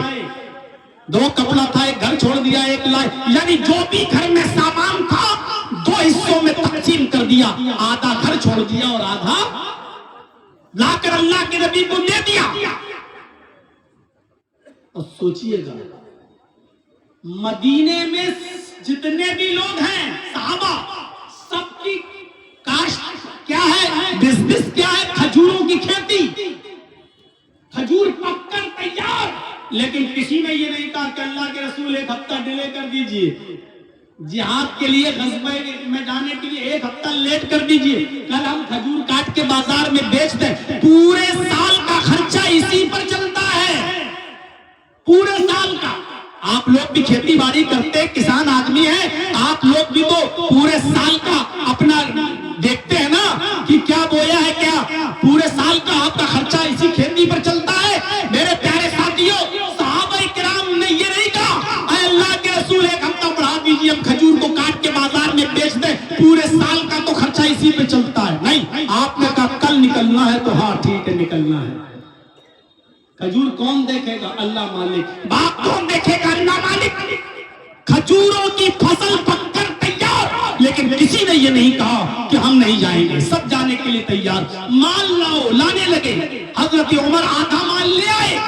2 کپڑا تھا 1 گھر چھوڑ دیا 1 لائے، یعنی جو بھی گھر میں سامان تھا 2 حصوں میں تقسیم کر دیا، آدھا گھر چھوڑ دیا اور آدھا لا کر اللہ کے نبی کو دے دیا۔ اور سوچئے گا مدینے میں جتنے بھی لوگ ہیں صحابہ، سب کی کاشت کیا ہے، بزنس کیا ہے، کھجوروں کی کھیتی، کھجور پک کر تیار، لیکن کسی نے یہ نہیں کہا کہ اللہ کے رسول 1 ہفتہ ڈیلے کر دیجئے، جہاد کے لیے غزوہ میں جانے کے لیے 1 ہفتہ لیٹ کر دیجئے، کل ہم کھجور کاٹ کے بازار میں بیچ دیں، پورے سال کا خرچہ اسی پر چلتا ہے، پورے سال کا۔ آپ لوگ بھی کھیتی باڑی کرتے کسان آدمی ہیں، آپ لوگ بھی تو پورے سال کا اپنا دیکھتے ہیں نا کہ کیا بویا ہے، کیا پورے سال کا آپ کا خرچہ اسی کھیتی پر چلتا ہے۔ میرے پیارے ساتھیوں، صحابہ کرام نے یہ نہیں کہا اے اللہ کے رسول 1 ہفتہ بڑھا دیجیے، ہم کھجور کو کاٹ کے بازار میں بیچ دیں، پورے سال کا تو خرچہ اسی پہ چلتا ہے۔ نہیں، آپ نے کہا کل نکلنا ہے تو ہاں ٹھیک ہے نکلنا ہے۔ کھجور کون دیکھے گا؟ اللہ مالک۔ باغ کون دیکھے گا؟ اللہ مالک۔ کھجوروں کی فصل پک کر تیار، لیکن کسی نے یہ نہیں کہا کہ ہم نہیں جائیں گے، سب جانے کے لیے تیار۔ مال لاؤ، لانے لگے، حضرت عمر آدھا مال لے آئے،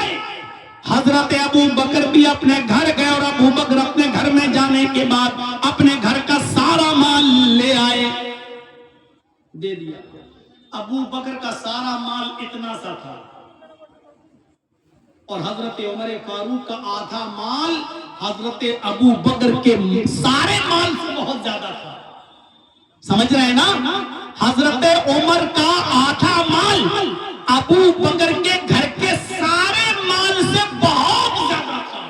حضرت ابو بکر بھی اپنے گھر گئے اور ابو بکر اپنے گھر میں جانے کے بعد اپنے گھر کا سارا مال لے آئے، دے دیا۔ ابو بکر کا سارا مال اتنا سا تھا اور حضرت عمر فاروق کا آدھا مال حضرت ابو بکر کے سارے مال سے بہت زیادہ تھا۔ سمجھ رہے ہیں نا؟ حضرت عمر کا آدھا مال ابو بکر کے گھر کے سارے مال سے بہت زیادہ تھا۔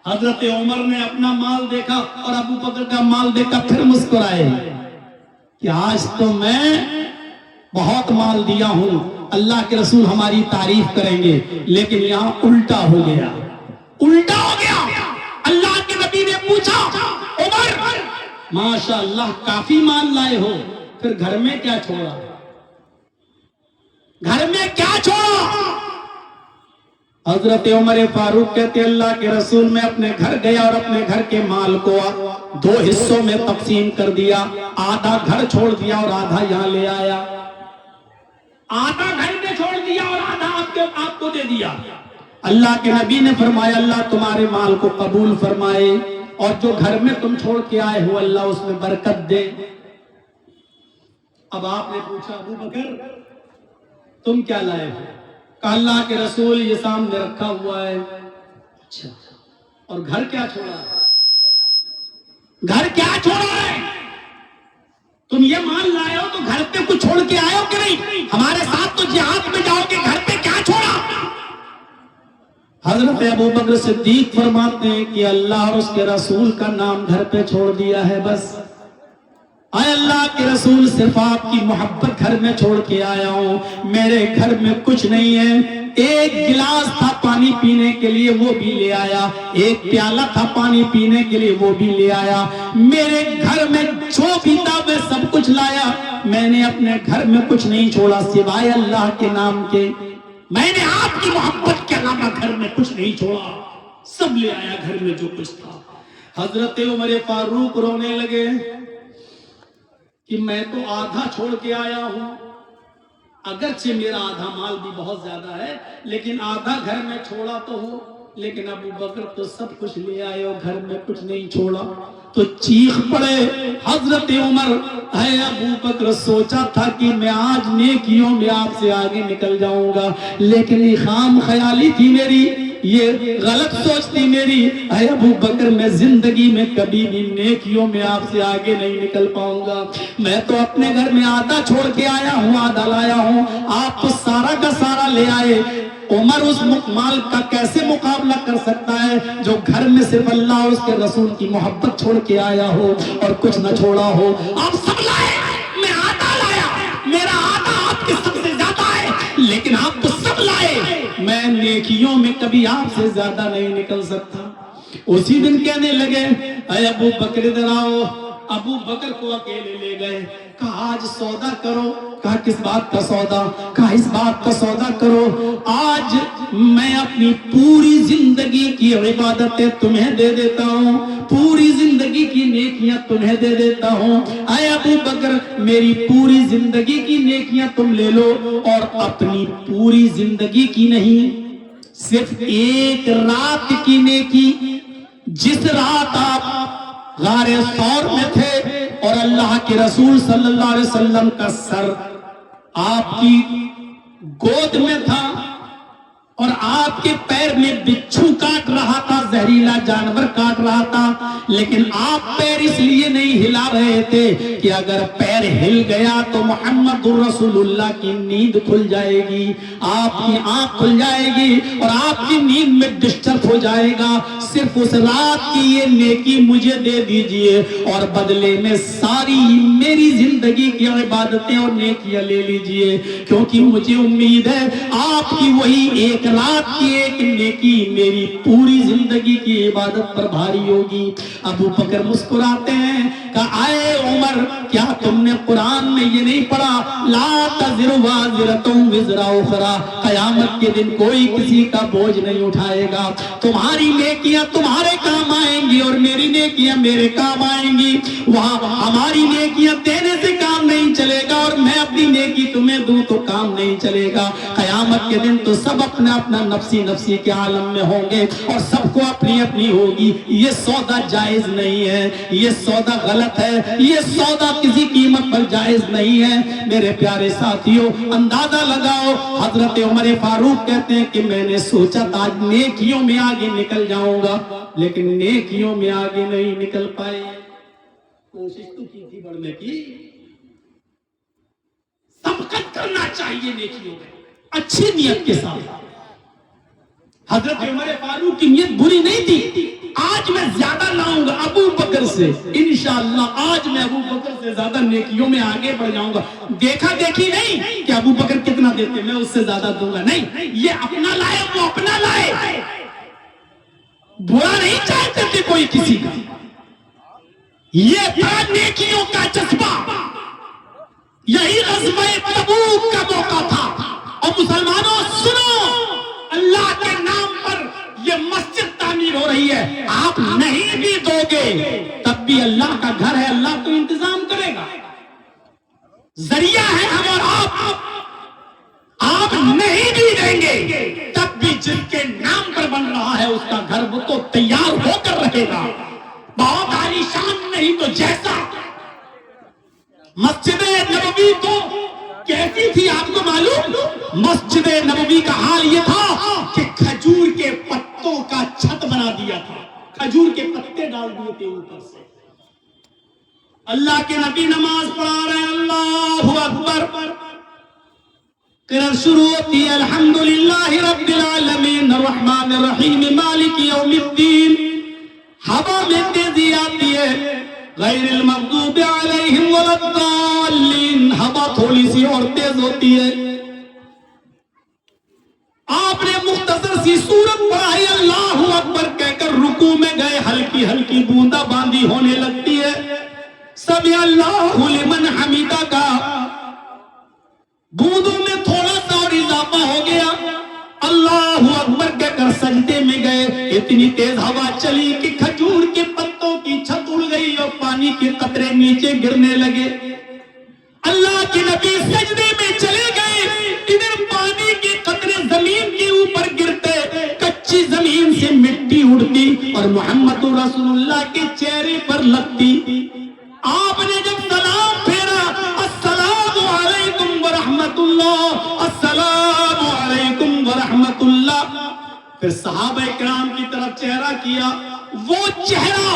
حضرت عمر نے اپنا مال دیکھا اور ابو بکر کا مال دیکھا، پھر مسکرائے کہ آج تو میں بہت مال دیا ہوں، اللہ کے رسول ہماری تعریف کریں گے، لیکن یہاں الٹا ہو گیا، الٹا ہو گیا۔ اللہ کے نبی نے پوچھا عمر ماشاء اللہ کافی مال لائے ہو، پھر گھر میں کیا چھوڑا؟ گھر میں کیا چھوڑا؟ حضرت عمر فاروق کہتے اللہ کے رسول میں اپنے گھر گیا اور اپنے گھر کے مال کو 2 حصوں میں تقسیم کر دیا، آدھا گھر چھوڑ دیا اور آدھا یہاں لے آیا، آدھا گھر میں چھوڑ دیا اور آدھا آپ کو دے دیا۔ اللہ کے نبی نے فرمایا اللہ تمہارے مال کو قبول فرمائے اور جو گھر میں تم چھوڑ کے آئے ہو اللہ اس میں برکت دے۔ اب آپ نے پوچھا ابو بکر تم کیا لائے ہو؟ کہا اللہ کے رسول یہ سامنے رکھا ہوا ہے. اچھا اور گھر کیا چھوڑا ہے؟ گھر کیا چھوڑا ہے؟ تم یہ مان لائے ہو تو گھر پہ کچھ چھوڑ کے آئے ہو کہ نہیں؟ ہمارے ساتھ تو جہاد میں جاؤ گے، گھر پہ کیا چھوڑا؟ حضرت ابو بکر صدیق فرماتے ہیں کہ اللہ اور اس کے رسول کا نام گھر پہ چھوڑ دیا ہے بس. اے اللہ کے رسول صرف آپ کی محبت گھر میں چھوڑ کے آیا ہوں، میرے گھر میں کچھ نہیں ہے. ایک گلاس تھا پانی پینے کے لیے وہ بھی لے آیا، ایک پیالہ تھا پانی پینے کے لیے وہ بھی لے آیا. میرے گھر میں جو بھی تھا میں سب کچھ لایا، میں نے اپنے گھر میں کچھ نہیں چھوڑا سوائے اللہ کے نام کے. میں نے آپ کی محبت کے علاوہ گھر میں کچھ نہیں چھوڑا، سب لے آیا گھر میں جو کچھ تھا. حضرت عمر فاروق رونے لگے کہ میں تو آدھا چھوڑ کے آیا ہوں، اگرچہ میرا آدھا مال بھی بہت زیادہ ہے لیکن آدھا گھر میں چھوڑا تو ہوں، لیکن ابو بکر تو سب کچھ لے آئے اور گھر میں کچھ نہیں چھوڑا. تو چیخ پڑے حضرت عمر، اے ابو بکر سوچا تھا کہ میں آج نیکیوں میں آپ سے آگے نکل جاؤں گا، لیکن یہ خام خیالی تھی میری، یہ غلط سوچ تھی میری. اے ابو بکر میں زندگی میں کبھی بھی نیکیوں میں آپ سے آگے نہیں نکل پاؤں گا. میں تو اپنے گھر میں آدھا چھوڑ کے آیا ہوں، آدھا لایا ہوں، آپ تو سارا کا سارا لے آئے. عمر اس مال کا کیسے مقابلہ کر سکتا ہے جو گھر میں صرف اللہ اور اس کے رسول کی محبت چھوڑ کے آیا ہو اور کچھ نہ چھوڑا ہو. آپ سب لائے، میں آدھا لایا، میرا آدھا آپ کے سب سے زیادہ ہے، لیکن آپ تو سب لائے، میں نیکیوں میں کبھی آپ سے زیادہ نہیں نکل سکتا. اسی دن کہنے لگے اے ابو بکر ادھر آؤ. ابو بکر کو اکیلے لے گئے، کہا آج سودا کرو. کہا کس بات کا سودا؟ کہا اس بات کا سودا کرو، آج میں اپنی پوری زندگی کی عبادتیں تمہیں دے دیتا ہوں، پوری زندگی کی نیکیاں تمہیں دے دیتا ہوں. اے ابو بکر میری پوری زندگی کی نیکیاں تم لے لو، اور اپنی پوری زندگی کی نہیں، صرف ایک رات کی نیکی. جس رات آپ غار ثور میں تھے اور اللہ کے رسول صلی اللہ علیہ وسلم کا سر آپ کی گود میں تھا اور آپ کے پیر میں بچھو کاٹ رہا تھا، زہریلا جانور کاٹ رہا تھا، لیکن آپ پیر اس لیے نہیں ہلا رہے تھے کہ اگر پیر ہل گیا تو محمد رسول اللہ کی نیند کھل جائے گی، آپ کی آنکھ کھل جائے گی اور آپ کی نیند میں ڈسٹرب ہو جائے گا. صرف اس رات کی یہ نیکی مجھے دے دیجئے اور بدلے میں ساری میری زندگی کی عبادتیں اور نیکیاں لے لیجئے، کیونکہ مجھے امید ہے آپ کی وہی ایک رات کی ایک نیکی میری پوری زندگی کی عبادت پر بھاری ہوگی. ابو بکر مسکراتے ہیں، کہا اے عمر کیا تم نے قرآن میں یہ نہیں پڑھا لا تزر وازرۃ وزر اخری، قیامت کے دن کوئی کسی کا بوجھ نہیں اٹھائے گا، تمہاری نیکیاں تمہارے کام آئیں گی اور میری نیکیاں میرے کام آئیں گی. وہاں ہماری نیکیاں دینے سے کام نہیں چلے گا اور میں اپنی نیکی تمہیں دوں تو کام نہیں چلے گا. قیامت کے دن تو سب اپنا اپنا نفسی نفسی کے عالم میں ہوں گے اور سب کو اپنی اپنی ہوگی. یہ سودا جائز نہیں ہے، یہ سودا غلط ہے، یہ سودا کسی قیمت پر جائز نہیں ہے. میرے پیارے ساتھیوں اندازہ لگاؤ، حضرت عمر فاروق کہتے ہیں کہ میں نے سوچا تھا آج نیکیوں میں آگے نکل جاؤں گا، لیکن نیکیوں میں آگے نہیں نکل پائے. کوشش تو کی تھی بڑھنے کی، سبقت کرنا چاہیے نیکیوں میں اچھی نیت کے ساتھ. حضرت عمر فاروق کی نیت بری نہیں تھی. آج میں زیادہ لاؤں گا ابو بکر سے، انشاءاللہ آج میں ابو بکر سے زیادہ نیکیوں میں آگے بڑھ جاؤں گا. دیکھا دیکھی نہیں کہ ابو بکر کتنا دیتے میں اس سے زیادہ دوں گا، نہیں، یہ اپنا لائے وہ اپنا لائے، برا نہیں چاہتے تھے کوئی کسی کا. یہ تھا نیکیوں کا جذبہ. یہی غزوہ تبوک کا موقع تھا. اور مسلمانوں سنو، اللہ کے نام پر یہ مسجد تعمیر ہو رہی ہے، آپ نہیں بھی دو گے تب بھی اللہ کا گھر ہے، اللہ تو انتظام کرے گا. ذریعہ ہے ہم اور آپ نہیں بھی دیں گے تب بھی جن کے نام پر بن رہا ہے اس کا گھر وہ تو تیار ہو کر رہے گا. بہت عالی شان نہیں تو جیسا مسجد نبوی تو کیسی تھی آپ کو معلوم؟ مسجد نبوی کا حال یہ تھا کہ کھجور کے پتوں کا چھت بنا دیا تھا، کھجور کے پتے ڈال دیے تھے اوپر سے۔ اللہ کے نبی نماز پڑھا رہے ہیں، اللہ اکبر، قرآن شروع ہوتی ہے الحمدللہ رب العالمین الرحمن الرحیم مالک یوم الدین، ہوا میں تیزی آتی ہے، غیر المغضوب علیہم ولا الضالین، ہوا تھوڑی سی اور تیز ہوتی ہے۔ آپ نے مختصر سی سورت پڑھائی، اللہ اکبر کہہ کر رکوع میں گئے، ہلکی ہلکی بوندا باندی ہونے لگتی ہے، سمع اللہ لمن حمیدہ کا بوندوں میں تھوڑا سا اور اضافہ ہو گیا، اللہ اکبر کہہ کر سجدے میں گئے، اتنی تیز ہوا چلی کہ کھجور کے پتوں کی چھت اڑ گئی اور پانی کے قطرے نیچے گرنے لگے۔ اللہ کے نبی سجدے میں چلے گئے، ادھر پانی کے قطرے زمین کے اوپر گرتے، کچی زمین سے مٹی اڑتی اور محمد رسول اللہ کے چہرے پر لگتی۔ آپ نے جب سلام پھیرا، السلام علیکم ورحمت اللہ، السلام علیکم ورحمت اللہ، پھر صحابہ کرام کی طرف چہرہ کیا، وہ چہرہ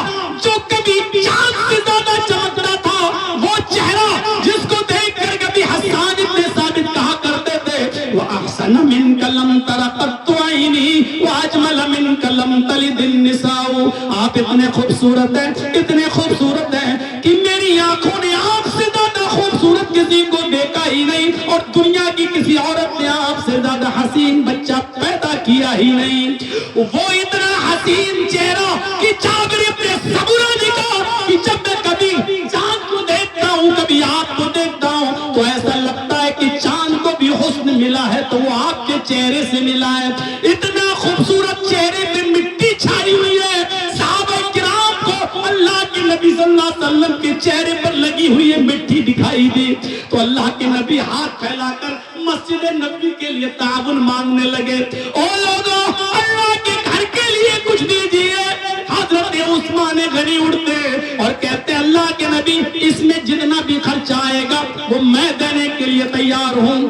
جو کبھی چاند سے زیادہ چمکتا تھا، وہ چہرہ جس کو دیکھ کر کبھی حسان ابن ثابت کہا کرتے تھے وَأَحْسَنَ مِنْكَ لَمْ تَرَ قَطُّ عَيْنِي وَأَجْمَلَ مِنْكَ لَمْ تَلِدِ النِّسَاءُ، آپ اتنے خوبصورت ہیں، اتنے خوبصورت ہیں کہ میری آنکھوں نے آپ سے زیادہ خوبصورت کسی کو دیکھا ہی نہیں، اور دنیا کی کسی عورت نے آپ سے زیادہ حسین بچہ پیدا کیا ہی نہیں۔ وہ اتنا حسین چہرہ کہ جابر ابن سمرہ نے کہا کہ جب میں کبھی چاند کو دیکھتا ہوں، کبھی آپ کو دیکھتا ہوں، تو ایسا لگتا ہے کہ چاند کو بھی حسن ملا ہے تو وہ آپ کے چہرے سے ملا ہے۔ اتنا خوبصورت چہرے پہ مٹی چھائی ہوئی ہے، صحابہ کرام کو اللہ کے نبی صلی اللہ علیہ وسلم کے چہرے پر لگی ہوئی ہے مٹی دکھائی دی، تو اللہ کے نبی ہاتھ پھیلا کر مسجد نبوی کے لیے تعاون مانگنے لگے، او لوگوں اللہ کے گھر کے لیے کچھ دیجیے۔ حضرت عثمان غنی اٹھتے اور کہتے اللہ کے نبی اس میں جتنا بھی خرچہ آئے گا وہ میں دینے کے لیے تیار ہوں۔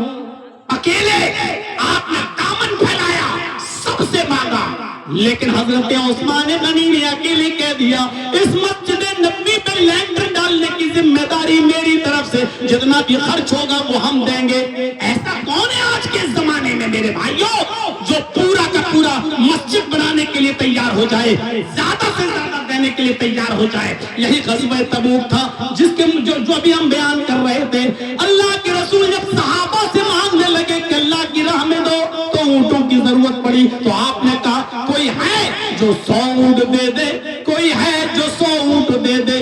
اکیلے آپ نے دامن پھیلایا، سب سے مانگا، لیکن حضرت عثمان غنی نے اکیلے کہہ دیا اس مسجد نبوی پہ لینٹر ڈالنے کی ذمہ داری میری طرف سے، جتنا بھی خرچ ہوگا وہ ہم دیں گے۔ ایسا کون ہے آج کے زمانے میں میرے بھائیوں جو پورا کا پورا مسجد بنانے کے لیے تیار ہو جائے، زیادہ سے زیادہ دینے کے لیے تیار ہو جائے؟ یہی غزوہ تبوک تھا جس کے جو ابھی ہم بیان کر رہے تھے۔ اللہ کے رسول جب صحابہ سے مانگنے لگے کہ اللہ کی راہ میں دو، تو اونٹوں کی ضرورت پڑی، تو آپ نے کہا کوئی ہے جو 100 اونٹ دے دے، کوئی ہے جو 100 اونٹ دے دے،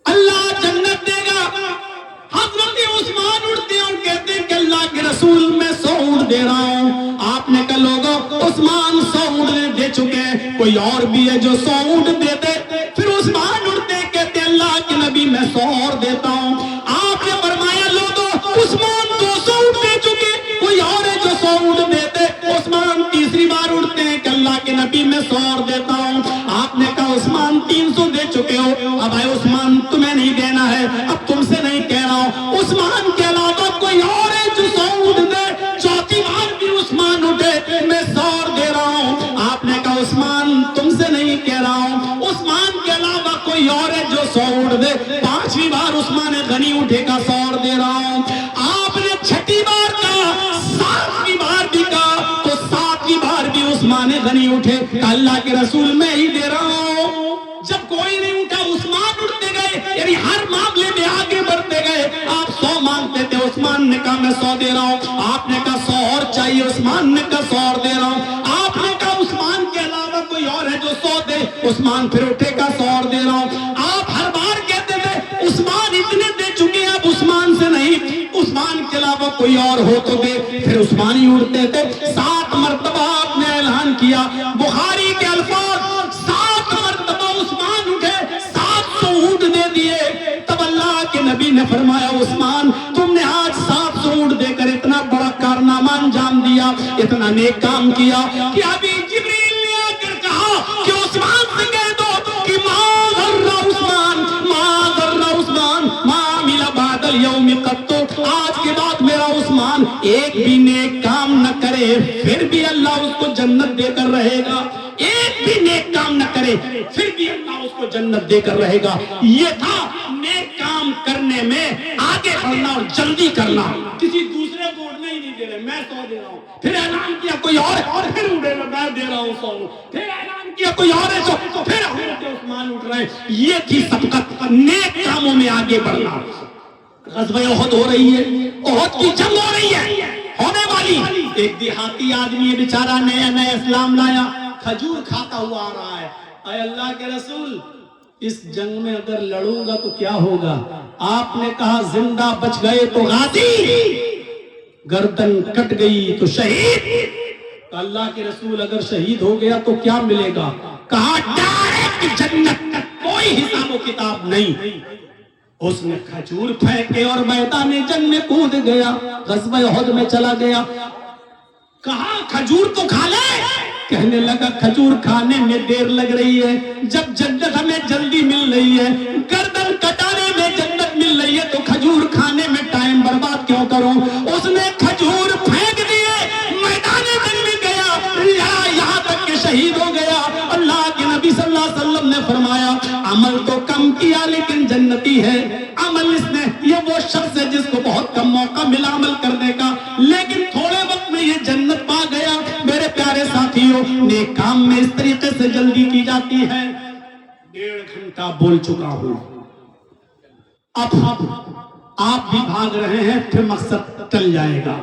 اللہ جنت دے گا۔ حضرت عثمان اٹھتے اور کہتے ہیں کہ اللہ کے رسول میں 100 اونٹ دے رہا ہوں۔ آپ نے کہا لوگوں عثمان 100 اونٹ دے چکے ہیں، کوئی اور بھی ہے جو 100 اونٹ دے دے۔ پھر عثمان اٹھتے کہتے ہیں اللہ کے نبی میں 100 اور دیتا ہوں۔ آپ نے فرمایا لوگوں عثمان 200 اونٹ دے چکے، کوئی اور ہے جو 100 اونٹ دے دے۔ عثمان تیسری بار اٹھتے ہیں کہ اللہ کے نبی میں 100 اور دیتا ہوں۔ آپ نے کہا عثمان 300 دے چکے ہو، اب آئے عثمان تمہیں نہیں دینا ہے، اب تم سے نہیں کہہ رہا ہوں، عثمان کے علاوہ کوئی اور ہے جو 100 اونٹ دے۔ چوتھی بار بھی عثمان اٹھے، میں 100 اور دے رہا ہوں۔ آپ نے کہا عثمان تم سے نہیں کہہ رہا ہوں، عثمان کے علاوہ کوئی اور ہے جو 100 اونٹ دے۔ پانچویں بار عثمان غنی اٹھے گا 100 اور دے رہا ہوں۔ آپ نے چھٹی بار کہا، ساتویں بار بھی کہا، تو ساتویں بار بھی عثمان غنی اٹھے کہ اللہ کے رسول میں ہی دے رہا ہوں۔ جب کوئی نہیں اٹھا عثمان اٹھتے گئے، یعنی ہر معاملے میں آگے بڑھتے گئے۔ آپ 100 مانگتے تھے، عثمان نے کہا میں 100 دے رہا ہوں۔ آپ نے کہا 100 اور چاہیے، عثمان نے کہا 100 اور دے رہا ہوں۔ آپ نے کہا عثمان کے علاوہ کوئی اور ہے جو 100 دے، عثمان پھر اٹھے گا 100 اور دے رہا ہوں۔ آپ ہر بار کہتے تھے عثمان اتنے دے چکے ہیں، اب عثمان سے نہیں، عثمان کے علاوہ کوئی اور ہو تو دے۔ پھر عثمان ہی اٹھتے تھے۔ 7 مرتبہ آپ نے اعلان کیا، بخاری کے الفاظ 7 مرتبہ عثمان اٹھے، 700 اونٹ دے دیے۔ تب اللہ کے نبی نے فرمایا عثمان تم نے آج 700 اونٹ دے کر اتنا بڑا کارنامہ انجام دیا، اتنا نیک کام کیا کہ ابھی جبریل نے آ کر کہا کہ عثمان سے کہہ دو کہ ما ضر عثمان ما ضر عثمان ما عمل ایک بھی نیک کام نہ کرے پھر بھی اللہ اس کو جنت دے کر رہے گا، ایک بھی نیک کام نہ کرے پھر بھی اللہ اس کو جنت دے کر رہے گا۔ یہ تھا نیک کام کرنے میں آگے بڑھنا اور جلدی کرنا۔ کسی دوسرے کو اڑنے ہی نہیں دے رہے، میں 100 دے رہا ہوں، پھر اعلان کیا کوئی اور پھر اڑے گا، میں دے رہا ہوں 100، پھر اعلان کیا کوئی اور ہے تو پھر حضرت عثمان اٹھ رہے ہیں۔ یہ تھی سبقت، نیک کاموں میں آگے بڑھنا۔ غزوہ احد ہو رہی ہے، احد کی جنگ ہو رہی ہے، ہونے والی۔ ایک دیہاتی آدمی ہے بیچارہ، نیا نیا اسلام لایا، کھجور کھاتا ہوا آ رہا ہے۔ اے اللہ کے رسول، اس جنگ میں اگر لڑوں گا تو کیا ہوگا؟ آپ نے کہا زندہ بچ گئے تو غازی، گردن کٹ گئی تو شہید۔ اللہ کے رسول اگر شہید ہو گیا تو کیا ملے گا؟ کہا ڈائریکٹ جنت، کوئی حساب و کتاب نہیں۔ اس نے کھجور پھینکے اور میدان جنگ میں کود گیا، غزوہ احد میں چلا گیا۔ کہا کھجور تو کھا لے، کہنے لگا کھجور کھانے میں دیر لگ رہی ہے، جب جنت ہمیں جلدی مل رہی ہے، گردن کٹانے میں جنت مل رہی ہے تو کھجور کھانے میں ٹائم برباد کیوں کروں؟ اس نے کھجور پھینک دیے، میدان جنگ میں گیا، یہاں تک کہ شہید ہو گیا۔ اللہ کے نبی صلی اللہ علیہ وسلم نے فرمایا عمل تو کم کیا لیکن جنتی ہے۔ عمل اس نے، یہ وہ شخص ہے جس کو بہت کم موقع ملا عمل کرنے کا، لیکن تھوڑے وقت میں یہ جنت پا گیا۔ میرے پیارے ساتھیوں، نیک کام میں اس طریقے سے جلدی کی جاتی ہے۔ 1.5 گھنٹہ بول چکا ہوں، اب آپ بھی بھاگ رہے ہیں، پھر مقصد ٹل جائے گا۔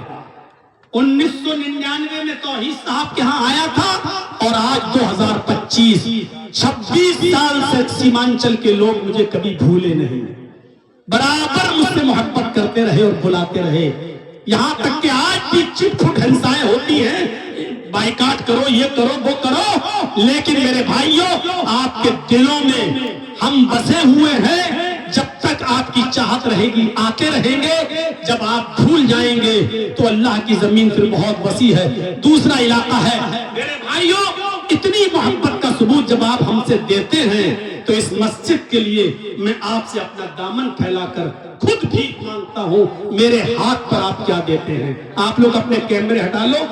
1999 میں توحید صاحب کے ہاں آیا تھا اور آج 2025، 26 سال سے سیمانچل کے لوگ مجھے کبھی بھولے نہیں، برابر مجھ سے محبت کرتے رہے اور بلاتے رہے، یہاں تک کہ آج بھی چٹ پھٹ ہنسائیں ہوتی ہیں، بائیکاٹ کرو، یہ کرو، وہ کرو، لیکن میرے بھائیوں آپ کے دلوں میں ہم بسے ہوئے ہیں۔ جب تک آپ کی چاہت رہے گی آتے رہیں گے، جب آپ بھول جائیں گے تو اللہ کی زمین پھر بہت وسیع ہے، دوسرا علاقہ ہے۔ میرے بھائیوں، اتنی محبت کا ثبوت جب آپ ہم سے دیتے ہیں تو اس مسجد کے لیے میں آپ سے اپنا دامن پھیلا کر خود بھی مانگتا ہوں، میرے ہاتھ پر آپ کیا دیتے ہیں؟ آپ لوگ اپنے کیمرے ہٹا لو،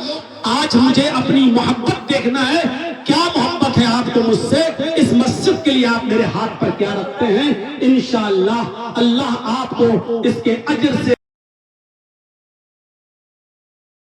آج مجھے اپنی محبت دیکھنا ہے، کیا محبت ہے آپ کو مجھ سے، اس مسجد کے لیے آپ میرے ہاتھ پر کیا رکھتے ہیں؟ انشاءاللہ اللہ آپ کو اس کے اجر سے